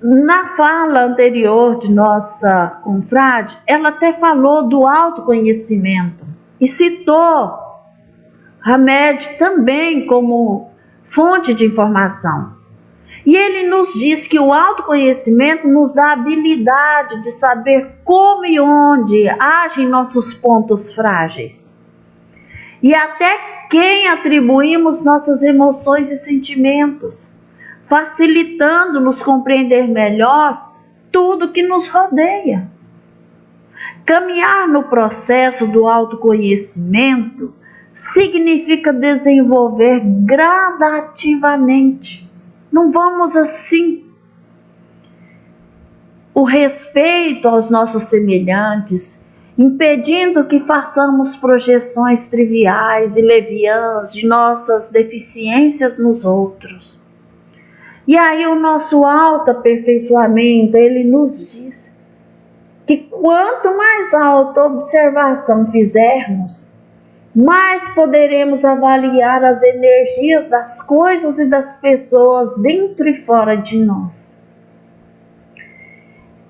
na fala anterior de nossa confrade, ela até falou do autoconhecimento e citou Hamed também como fonte de informação. E ele nos diz que o autoconhecimento nos dá a habilidade de saber como e onde agem nossos pontos frágeis. E até quem atribuímos nossas emoções e sentimentos, facilitando-nos compreender melhor tudo que nos rodeia. Caminhar no processo do autoconhecimento significa desenvolver gradativamente. Não vamos assim. O respeito aos nossos semelhantes, impedindo que façamos projeções triviais e levianas de nossas deficiências nos outros. E aí o nosso autoaperfeiçoamento, ele nos diz que quanto mais autoobservação fizermos, mais poderemos avaliar as energias das coisas e das pessoas dentro e fora de nós.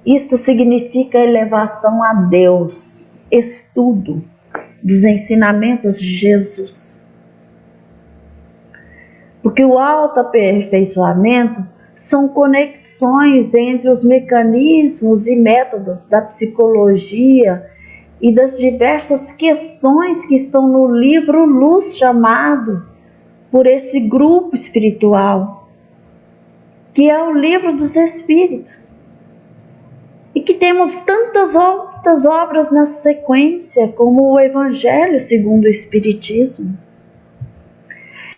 Isso significa elevação a Deus, estudo dos ensinamentos de Jesus. Porque o autoaperfeiçoamento são conexões entre os mecanismos e métodos da psicologia e das diversas questões que estão no livro Luz, chamado por esse grupo espiritual, que é o livro dos Espíritos. E que temos tantas outras obras na sequência, como o Evangelho segundo o Espiritismo.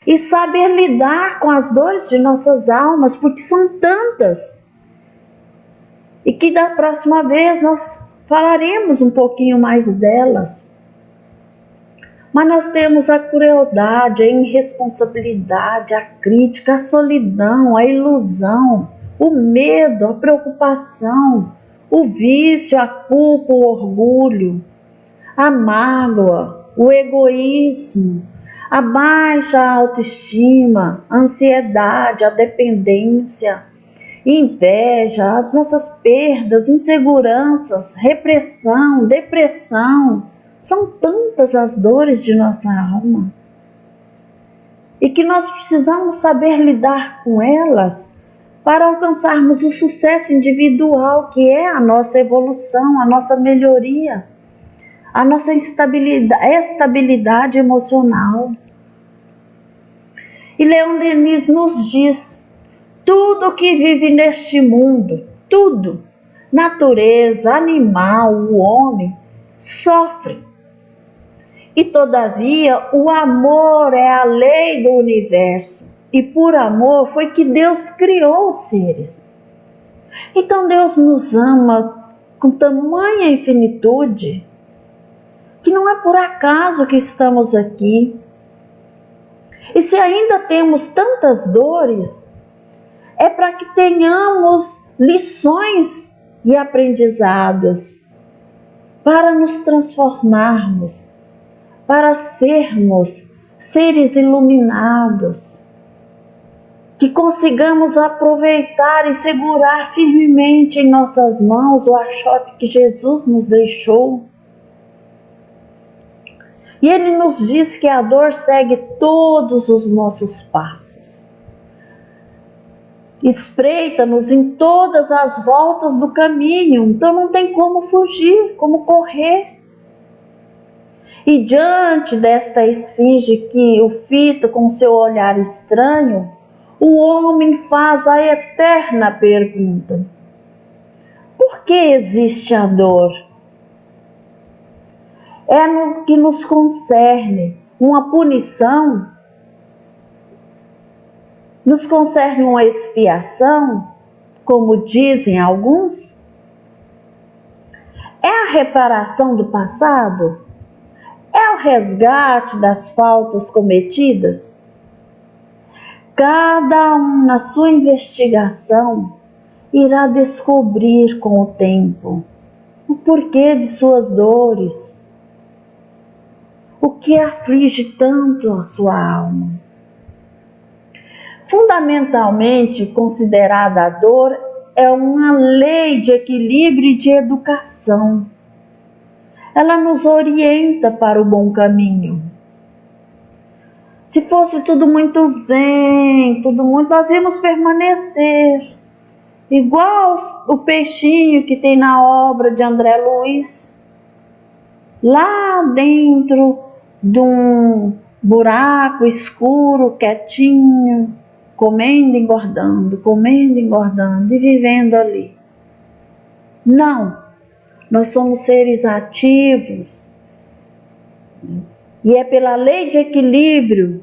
E saber lidar com as dores de nossas almas, porque são tantas. E que da próxima vez nós falaremos um pouquinho mais delas. Mas nós temos a crueldade, a irresponsabilidade, a crítica, a solidão, a ilusão, o medo, a preocupação, o vício, a culpa, o orgulho, a mágoa, o egoísmo, a baixa autoestima, a ansiedade, a dependência, inveja, as nossas perdas, inseguranças, repressão, depressão. São tantas as dores de nossa alma. E que nós precisamos saber lidar com elas para alcançarmos o sucesso individual, que é a nossa evolução, a nossa melhoria, a nossa estabilidade emocional. E Leon Denis nos diz: tudo que vive neste mundo, tudo, natureza, animal, o homem, sofre. E todavia o amor é a lei do universo. E por amor foi que Deus criou os seres. Então Deus nos ama com tamanha infinitude, que não é por acaso que estamos aqui. E se ainda temos tantas dores, é para que tenhamos lições e aprendizados para nos transformarmos, para sermos seres iluminados, que consigamos aproveitar e segurar firmemente em nossas mãos o achote que Jesus nos deixou. E Ele nos diz que a dor segue todos os nossos passos. Espreita-nos em todas as voltas do caminho, então não tem como fugir, como correr. E diante desta esfinge que o fita com seu olhar estranho, o homem faz a eterna pergunta: por que existe a dor? É no que nos concerne uma punição? Nos concerne uma expiação, como dizem alguns? É a reparação do passado? É o resgate das faltas cometidas? Cada um, na sua investigação, irá descobrir com o tempo o porquê de suas dores, o que aflige tanto a sua alma. Fundamentalmente considerada a dor é uma lei de equilíbrio e de educação. Ela nos orienta para o bom caminho. Se fosse tudo muito zen, nós íamos permanecer igual o peixinho que tem na obra de André Luiz, lá dentro de um buraco escuro, quietinho, comendo e engordando e vivendo ali. Não, nós somos seres ativos e é pela lei de equilíbrio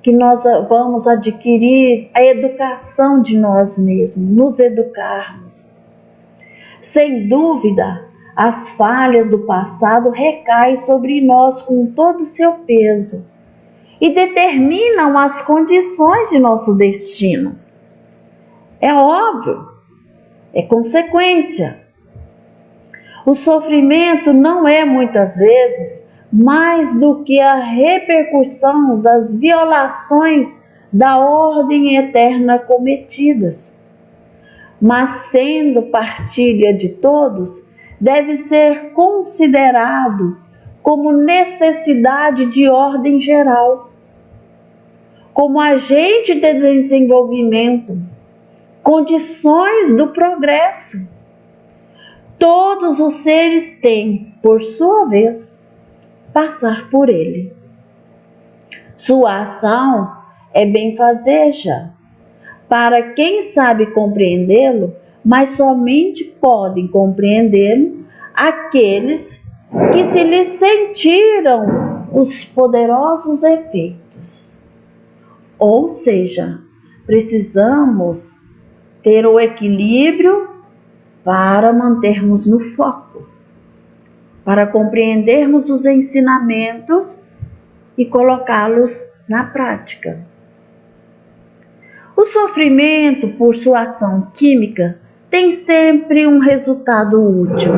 que nós vamos adquirir a educação de nós mesmos, nos educarmos. Sem dúvida, as falhas do passado recaem sobre nós com todo o seu peso e determinam as condições de nosso destino. É óbvio, é consequência. O sofrimento não é muitas vezes mais do que a repercussão das violações da ordem eterna cometidas. Mas sendo partilha de todos, deve ser considerado como necessidade de ordem geral, como agente de desenvolvimento, condições do progresso. Todos os seres têm, por sua vez, passar por ele. Sua ação é benfazeja para quem sabe compreendê-lo, mas somente podem compreendê-lo aqueles que se lhes sentiram os poderosos efeitos. Ou seja, precisamos ter o equilíbrio para mantermos no foco, para compreendermos os ensinamentos e colocá-los na prática. O sofrimento, por sua ação química, tem sempre um resultado útil,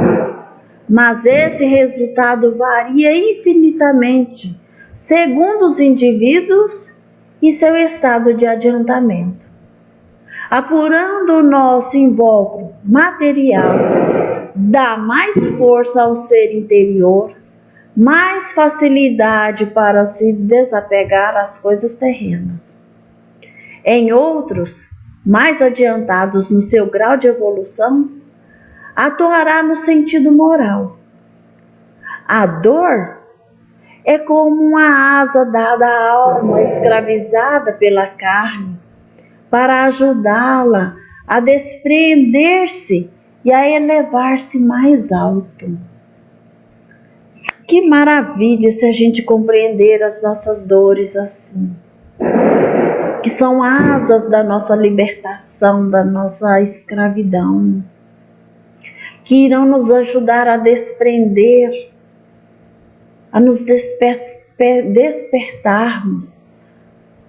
mas esse resultado varia infinitamente segundo os indivíduos e seu estado de adiantamento. Apurando o nosso invólucro material, dá mais força ao ser interior, mais facilidade para se desapegar às coisas terrenas. Em outros, mais adiantados no seu grau de evolução, atuará no sentido moral. A dor é como uma asa dada à alma escravizada pela carne, para ajudá-la a despreender-se e a elevar-se mais alto. Que maravilha se a gente compreender as nossas dores assim, que são asas da nossa libertação, da nossa escravidão, que irão nos ajudar a desprender, a nos despertarmos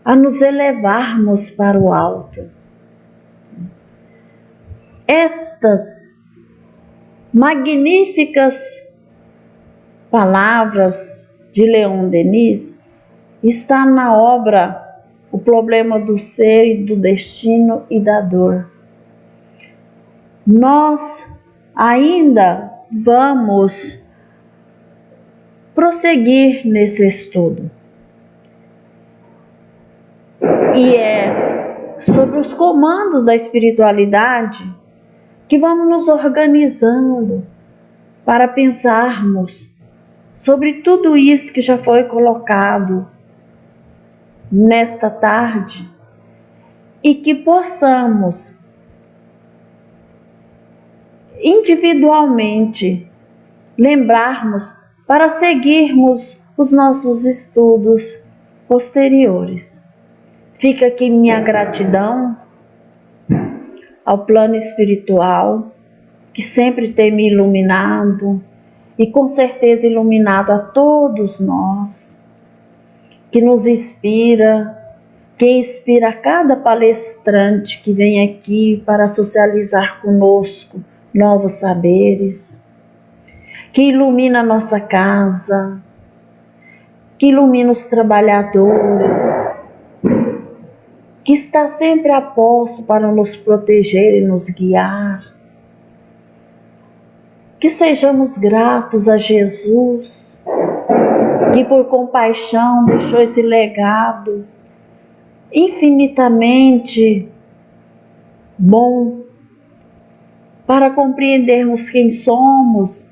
a nos elevarmos para o alto. Estas magníficas palavras de Leon Denis estão na obra O Problema do Ser e do Destino e da Dor. Nós ainda vamos prosseguir nesse estudo. E é sobre os comandos da espiritualidade que vamos nos organizando para pensarmos sobre tudo isso que já foi colocado nesta tarde e que possamos individualmente lembrarmos para seguirmos os nossos estudos posteriores. Fica aqui minha gratidão ao plano espiritual, que sempre tem me iluminado e com certeza iluminado a todos nós, que nos inspira, que inspira cada palestrante que vem aqui para socializar conosco novos saberes, que ilumina a nossa casa, que ilumina os trabalhadores, que está sempre a posto para nos proteger e nos guiar. Que sejamos gratos a Jesus, que por compaixão deixou esse legado infinitamente bom para compreendermos quem somos,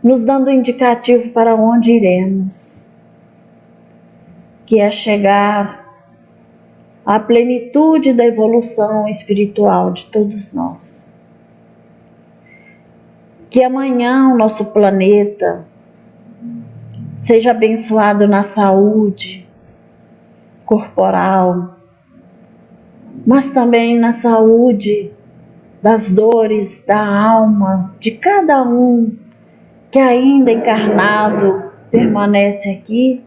nos dando indicativo para onde iremos, que é chegar à plenitude da evolução espiritual de todos nós. Que amanhã o nosso planeta seja abençoado na saúde corporal, mas também na saúde das dores da alma de cada um que ainda encarnado permanece aqui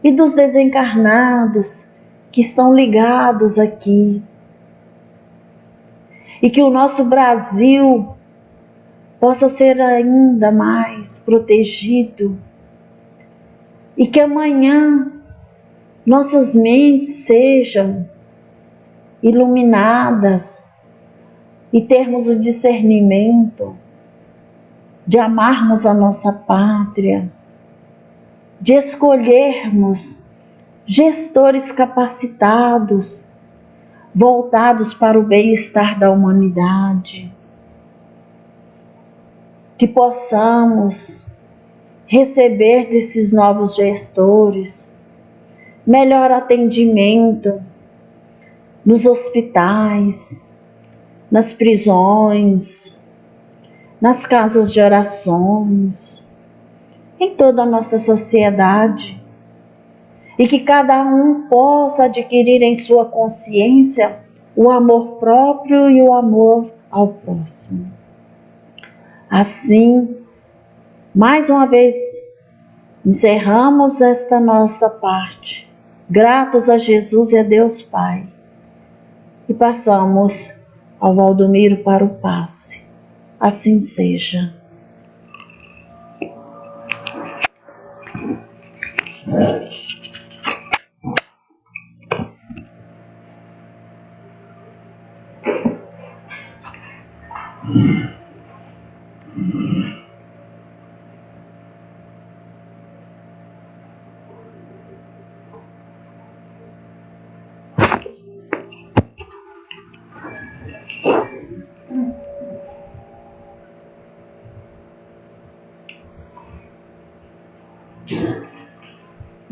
e dos desencarnados que estão ligados aqui. E que o nosso Brasil possa ser ainda mais protegido e que amanhã nossas mentes sejam iluminadas e termos o discernimento de amarmos a nossa pátria, de escolhermos gestores capacitados, voltados para o bem-estar da humanidade, que possamos receber desses novos gestores melhor atendimento nos hospitais, nas prisões, nas casas de orações, em toda a nossa sociedade, e que cada um possa adquirir em sua consciência o amor próprio e o amor ao próximo. Assim, mais uma vez, encerramos esta nossa parte, gratos a Jesus e a Deus Pai, e passamos ao Valdomiro para o passe. Assim seja.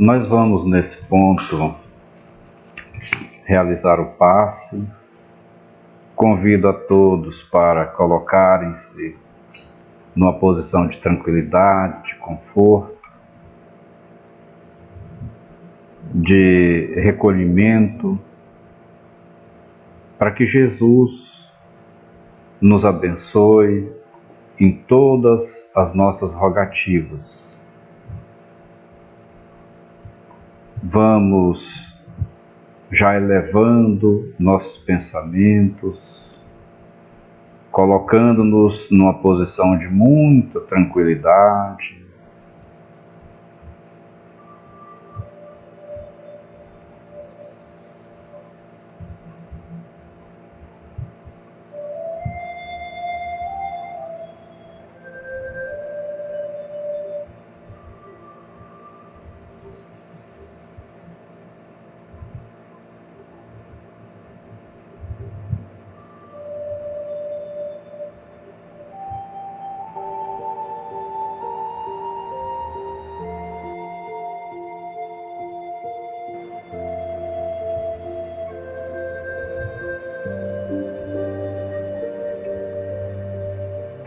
Nós vamos nesse ponto realizar o passe. Convido a todos para colocarem-se numa posição de tranquilidade, de conforto, de recolhimento, para que Jesus nos abençoe em todas as nossas rogativas. vamos já elevando nossos pensamentos, colocando-nos numa posição de muita tranquilidade.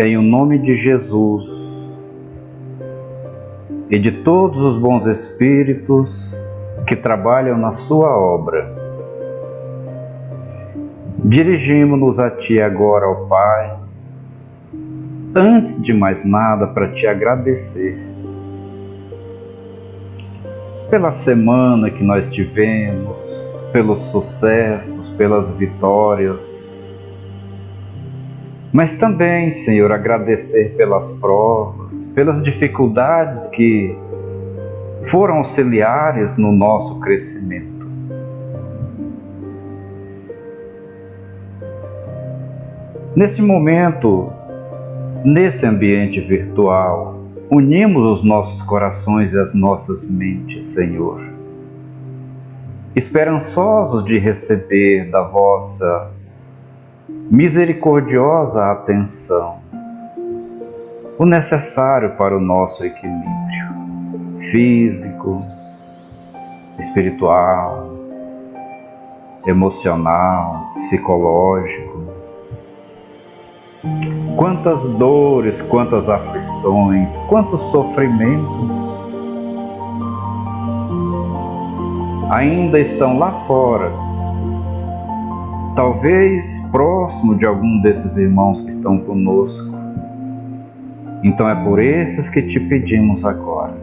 Em o nome de Jesus e de todos os bons espíritos que trabalham na sua obra, dirigimos-nos a Ti agora, ó Pai, antes de mais nada para Te agradecer pela semana que nós tivemos, pelos sucessos, pelas vitórias, mas também, Senhor, agradecer pelas provas, pelas dificuldades que foram auxiliares no nosso crescimento. Nesse momento, nesse ambiente virtual, unimos os nossos corações e as nossas mentes, Senhor, esperançosos de receber da vossa misericordiosa atenção o necessário para o nosso equilíbrio físico, espiritual, emocional, psicológico. Quantas dores, quantas aflições, quantos sofrimentos ainda estão lá fora, talvez próximo de algum desses irmãos que estão conosco. Então é por esses que te pedimos agora.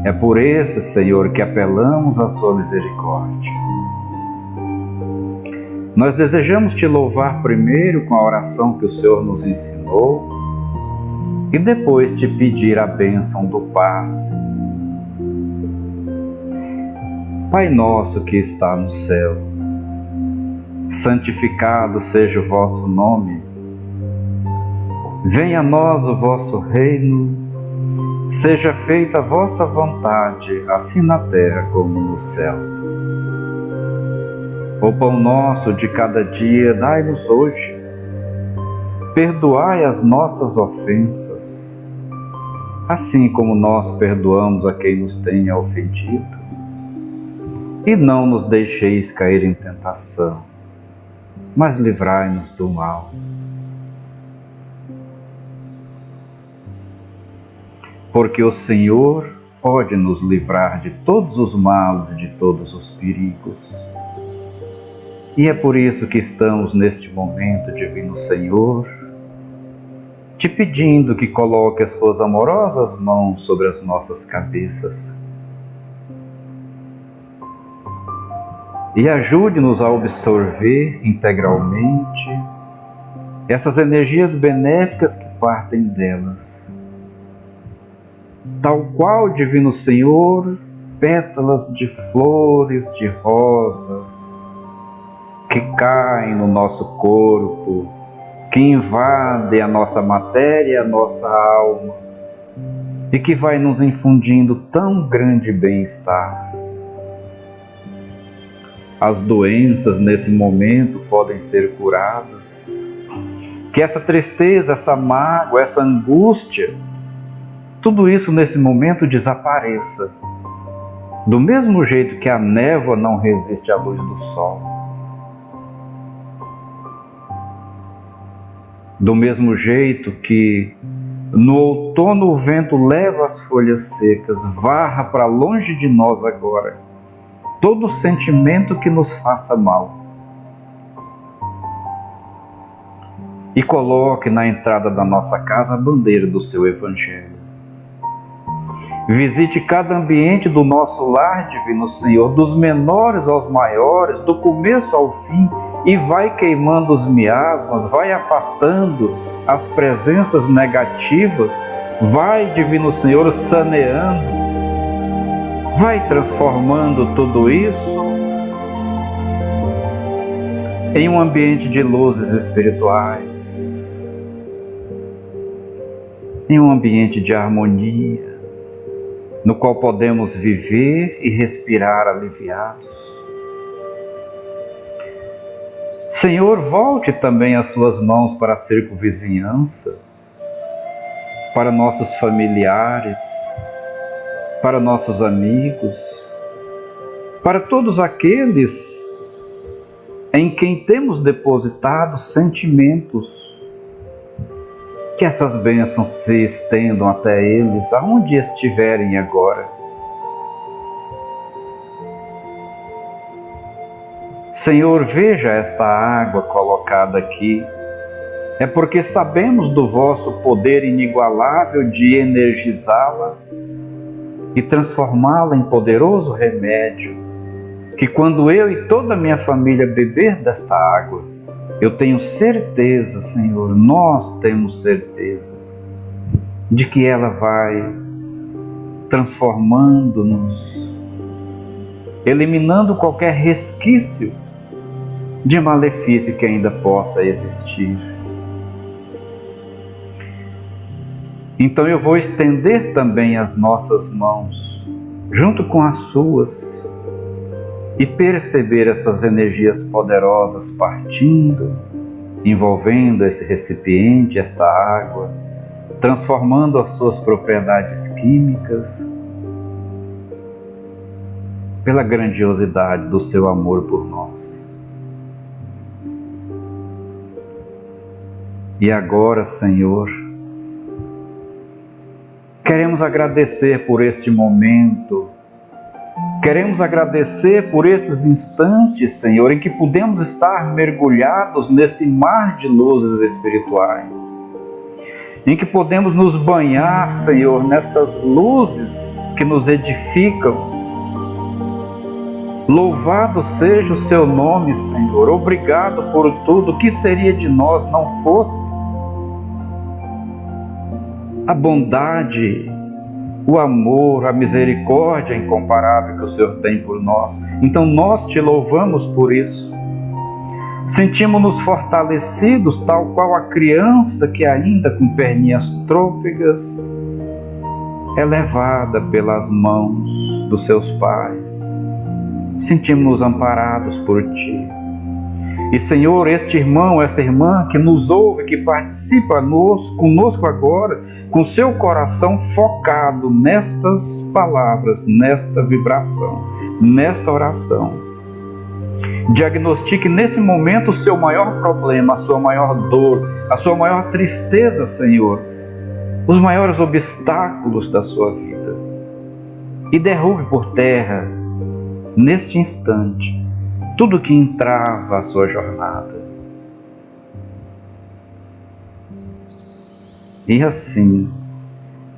É por esses, Senhor, que apelamos à sua misericórdia. Nós desejamos te louvar primeiro com a oração que o Senhor nos ensinou e depois te pedir a bênção do passe. Pai nosso que está no céu, santificado seja o vosso nome. Venha a nós o vosso reino. Seja feita a vossa vontade, assim na terra como no céu. O pão nosso de cada dia dai-nos hoje. Perdoai as nossas ofensas, assim como nós perdoamos a quem nos tenha ofendido. E não nos deixeis cair em tentação, mas livrai-nos do mal. Porque o Senhor pode nos livrar de todos os males e de todos os perigos. E é por isso que estamos neste momento, Divino Senhor, te pedindo que coloque as suas amorosas mãos sobre as nossas cabeças e ajude-nos a absorver integralmente essas energias benéficas que partem delas. Tal qual, Divino Senhor, pétalas de flores, de rosas, que caem no nosso corpo, que invadem a nossa matéria e a nossa alma, e que vai nos infundindo tão grande bem-estar. As doenças nesse momento podem ser curadas. Que essa tristeza, essa mágoa, essa angústia, tudo isso nesse momento desapareça. Do mesmo jeito que a névoa não resiste à luz do sol. Do mesmo jeito que no outono o vento leva as folhas secas, varra para longe de nós agora todo sentimento que nos faça mal. E coloque na entrada da nossa casa a bandeira do seu Evangelho. Visite cada ambiente do nosso lar, Divino Senhor, dos menores aos maiores, do começo ao fim, e vai queimando os miasmas, vai afastando as presenças negativas, vai, Divino Senhor, saneando, vai transformando tudo isso em um ambiente de luzes espirituais, em um ambiente de harmonia, no qual podemos viver e respirar aliviados. Senhor, volte também as suas mãos para a circunvizinhança, para nossos familiares, para nossos amigos, para todos aqueles em quem temos depositado sentimentos. Que essas bênçãos se estendam até eles, aonde estiverem agora. Senhor, veja esta água colocada aqui. É porque sabemos do vosso poder inigualável de energizá-la e transformá-la em poderoso remédio, que quando eu e toda a minha família beber desta água, eu tenho certeza, Senhor, nós temos certeza de que ela vai transformando-nos, eliminando qualquer resquício de malefício que ainda possa existir. Então eu vou estender também as nossas mãos, junto com as suas, e perceber essas energias poderosas partindo, envolvendo esse recipiente, esta água, transformando as suas propriedades químicas, pela grandiosidade do seu amor por nós. E agora, Senhor, queremos agradecer por este momento. Queremos agradecer por esses instantes, Senhor, em que podemos estar mergulhados nesse mar de luzes espirituais, em que podemos nos banhar, Senhor, nestas luzes que nos edificam. Louvado seja o seu nome, Senhor. Obrigado por tudo. O que seria de nós não fosse a bondade, o amor, a misericórdia incomparável que o Senhor tem por nós. Então nós te louvamos por isso. Sentimos-nos fortalecidos, tal qual a criança que ainda com perninhas trôpegas é levada pelas mãos dos seus pais. Sentimos-nos amparados por ti. E Senhor, este irmão, essa irmã que nos ouve, que participa conosco agora, com seu coração focado nestas palavras, nesta vibração, nesta oração, diagnostique nesse momento o seu maior problema, a sua maior dor, a sua maior tristeza, Senhor, os maiores obstáculos da sua vida, e derrube por terra, neste instante, tudo que entrava a sua jornada. E assim,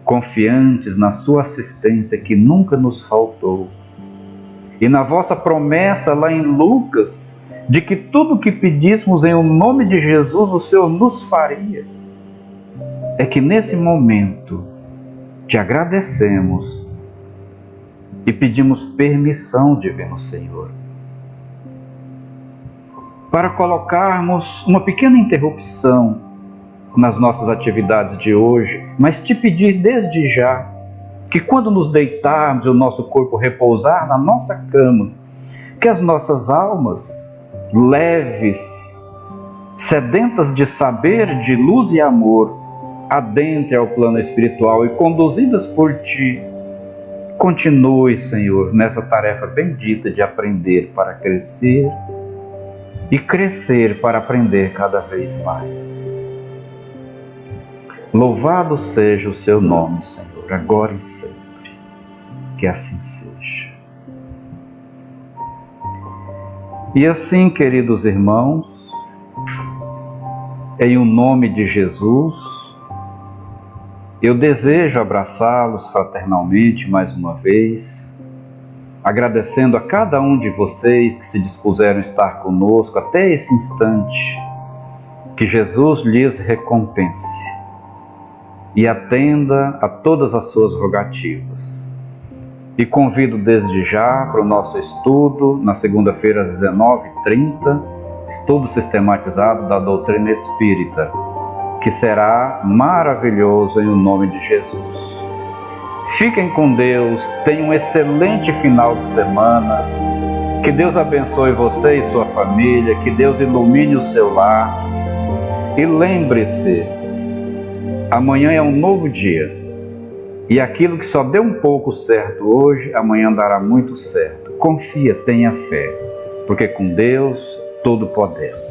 confiantes na sua assistência que nunca nos faltou, e na vossa promessa lá em Lucas, de que tudo que pedíssemos em o nome de Jesus, o Senhor nos faria, é que nesse momento te agradecemos e pedimos permissão, Divino Senhor, para colocarmos uma pequena interrupção nas nossas atividades de hoje, mas te pedir desde já que quando nos deitarmos e o nosso corpo repousar na nossa cama, que as nossas almas leves, sedentas de saber, de luz e amor, adentrem ao plano espiritual e conduzidas por ti, continue, Senhor, nessa tarefa bendita de aprender para crescer e crescer para aprender cada vez mais. Louvado seja o seu nome, Senhor, agora e sempre. Que assim seja. E assim, queridos irmãos, em o nome de Jesus Eu desejo abraçá-los fraternalmente mais uma vez, agradecendo a cada um de vocês que se dispuseram a estar conosco até esse instante. Que Jesus lhes recompense e atenda a todas as suas rogativas. E convido desde já para o nosso estudo, na segunda-feira às 19h30, estudo sistematizado da doutrina espírita, que será maravilhoso em nome de Jesus. Fiquem com Deus, tenham um excelente final de semana, que Deus abençoe você e sua família, que Deus ilumine o seu lar. E lembre-se, amanhã é um novo dia, e aquilo que só deu um pouco certo hoje, amanhã dará muito certo. Confia, tenha fé, porque com Deus tudo podemos.